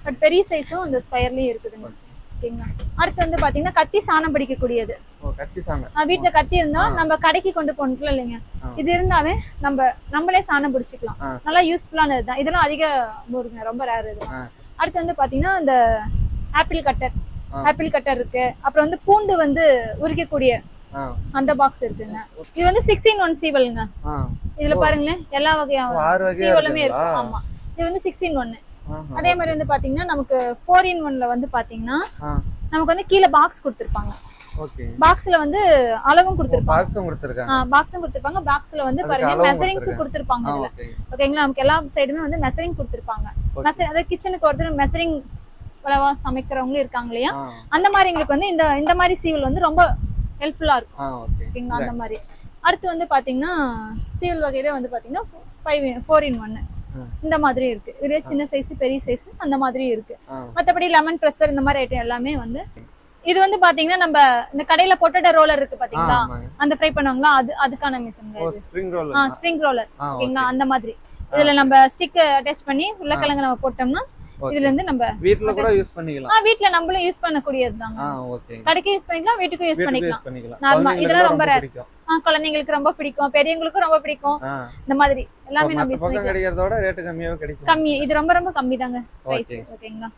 பட் பெரிய சைஸும் அந்த ஸ்கொயர்லயும் இருக்குதுங்க. ஓகேங்களா? அடுத்து வந்து பாத்தீங்கன்னா கத்தி சாணம் பிடிக்கக்கூடியது. வீட்டுல கத்தி இருந்தா நம்ம கடைக்கு கொண்டு போனோம்ல இல்லைங்க, இது இருந்தாவே நம்மளே சாணம் பிடிச்சிக்கலாம். நல்லா யூஸ்ஃபுல்லானதுதான். இதெல்லாம் அதிக ஊருங்க, ரொம்ப ரேர் இது. அடுத்து வந்து பாத்தீங்கன்னா இந்த ஆப்பிள் கட்டர் இருக்கு. அப்புறம் வந்து பூண்டு வந்து உரிக்கக்கூடிய அந்த பாக்ஸ் இருக்குங்க. இது வந்து 6 in 1 சீவல்ங்க. இதுல பாருங்களேன், எல்லா வகையான சீவலுமே இருக்கு. ஆமா, இது வந்து 6 in 1. அதே மாதிரி வந்து பாத்தீங்கன்னா நமக்கு 4 in 1ல வந்து பாத்தீங்கன்னா நமக்கு வந்து கீழே பாக்ஸ் கொடுத்திருப்பாங்க. பாக்ஸ்ல வந்து அளவும் கொடுத்திருப்பாங்க. பாக்ஸ்ல வந்து பாருங்க மெஷரிங்ஸ் கொடுத்திருப்பாங்க இதுல. ஓகேங்களா? நமக்கு எல்லா சைடுமே வந்து மெஷரிங் கொடுத்திருப்பாங்க. அதாவது கிச்சனுக்கு ஒருத்தர் மெஷரிங் அளவா சமைக்கிறவங்களும் இருக்காங்க இல்லையா, அந்த மாதிரி எங்களுக்கு வந்து இந்த மாதிரி சீவல் வந்து ரொம்ப ஹெல்ப்ஃபுல்லா இருக்கும். ஓகேங்களா? அந்த மாதிரி. அடுத்து வந்து பாத்தீங்கன்னா சீவல் வகையில வந்து பாத்தீங்கன்னா 4 in 1 இந்த மாதிரி இருக்கு. இதுல சின்ன சைஸ், பெரிய சைஸ் அந்த மாதிரி இருக்கு. மத்தபடி லெமன் பிரஷர் இந்த மாதிரி ஐட்டம் எல்லாமே வந்து இது வந்து பாத்தீங்கன்னா நம்ம இந்த கடையில பொட்டேட்டோ ரோலர் இருக்கு பாத்தீங்களா, அந்த ஃப்ரை பண்ணுவாங்களா, அதுக்கான மிஷின்ங்க இது. Spring roller. ஓகேங்களா? அந்த மாதிரி. இதுல நம்ம ஸ்டிக் அட்டாச் பண்ணி உருளைக்கிழங்கு நம்ம போட்டோம்னா இதுல இருந்து நம்ம வீட்ல கூட யூஸ் பண்ணிக்கலாம். வீட்ல நம்மளும் யூஸ் பண்ணக்கூடியதுதாங்க. கடைக்கு யூஸ் பண்ணிக்கலாம், வீட்டுக்கு யூஸ் பண்ணிக்கலாம். நார்மலா இதெல்லாம் ரொம்ப ரேர். குழந்தைங்களுக்கு ரொம்ப பிடிக்கும், பெரியவங்களுக்கும் ரொம்ப பிடிக்கும். இந்த மாதிரி எல்லாமே நம்ம யூஸ் பண்ணிக்கலாம். கிடைக்கிறதோட ரேட் கம்மியாவே கிடைக்கும். கம்மி, இது ரொம்ப ரொம்ப கம்மி தாங்க பிரைஸ். ஓகேங்களா?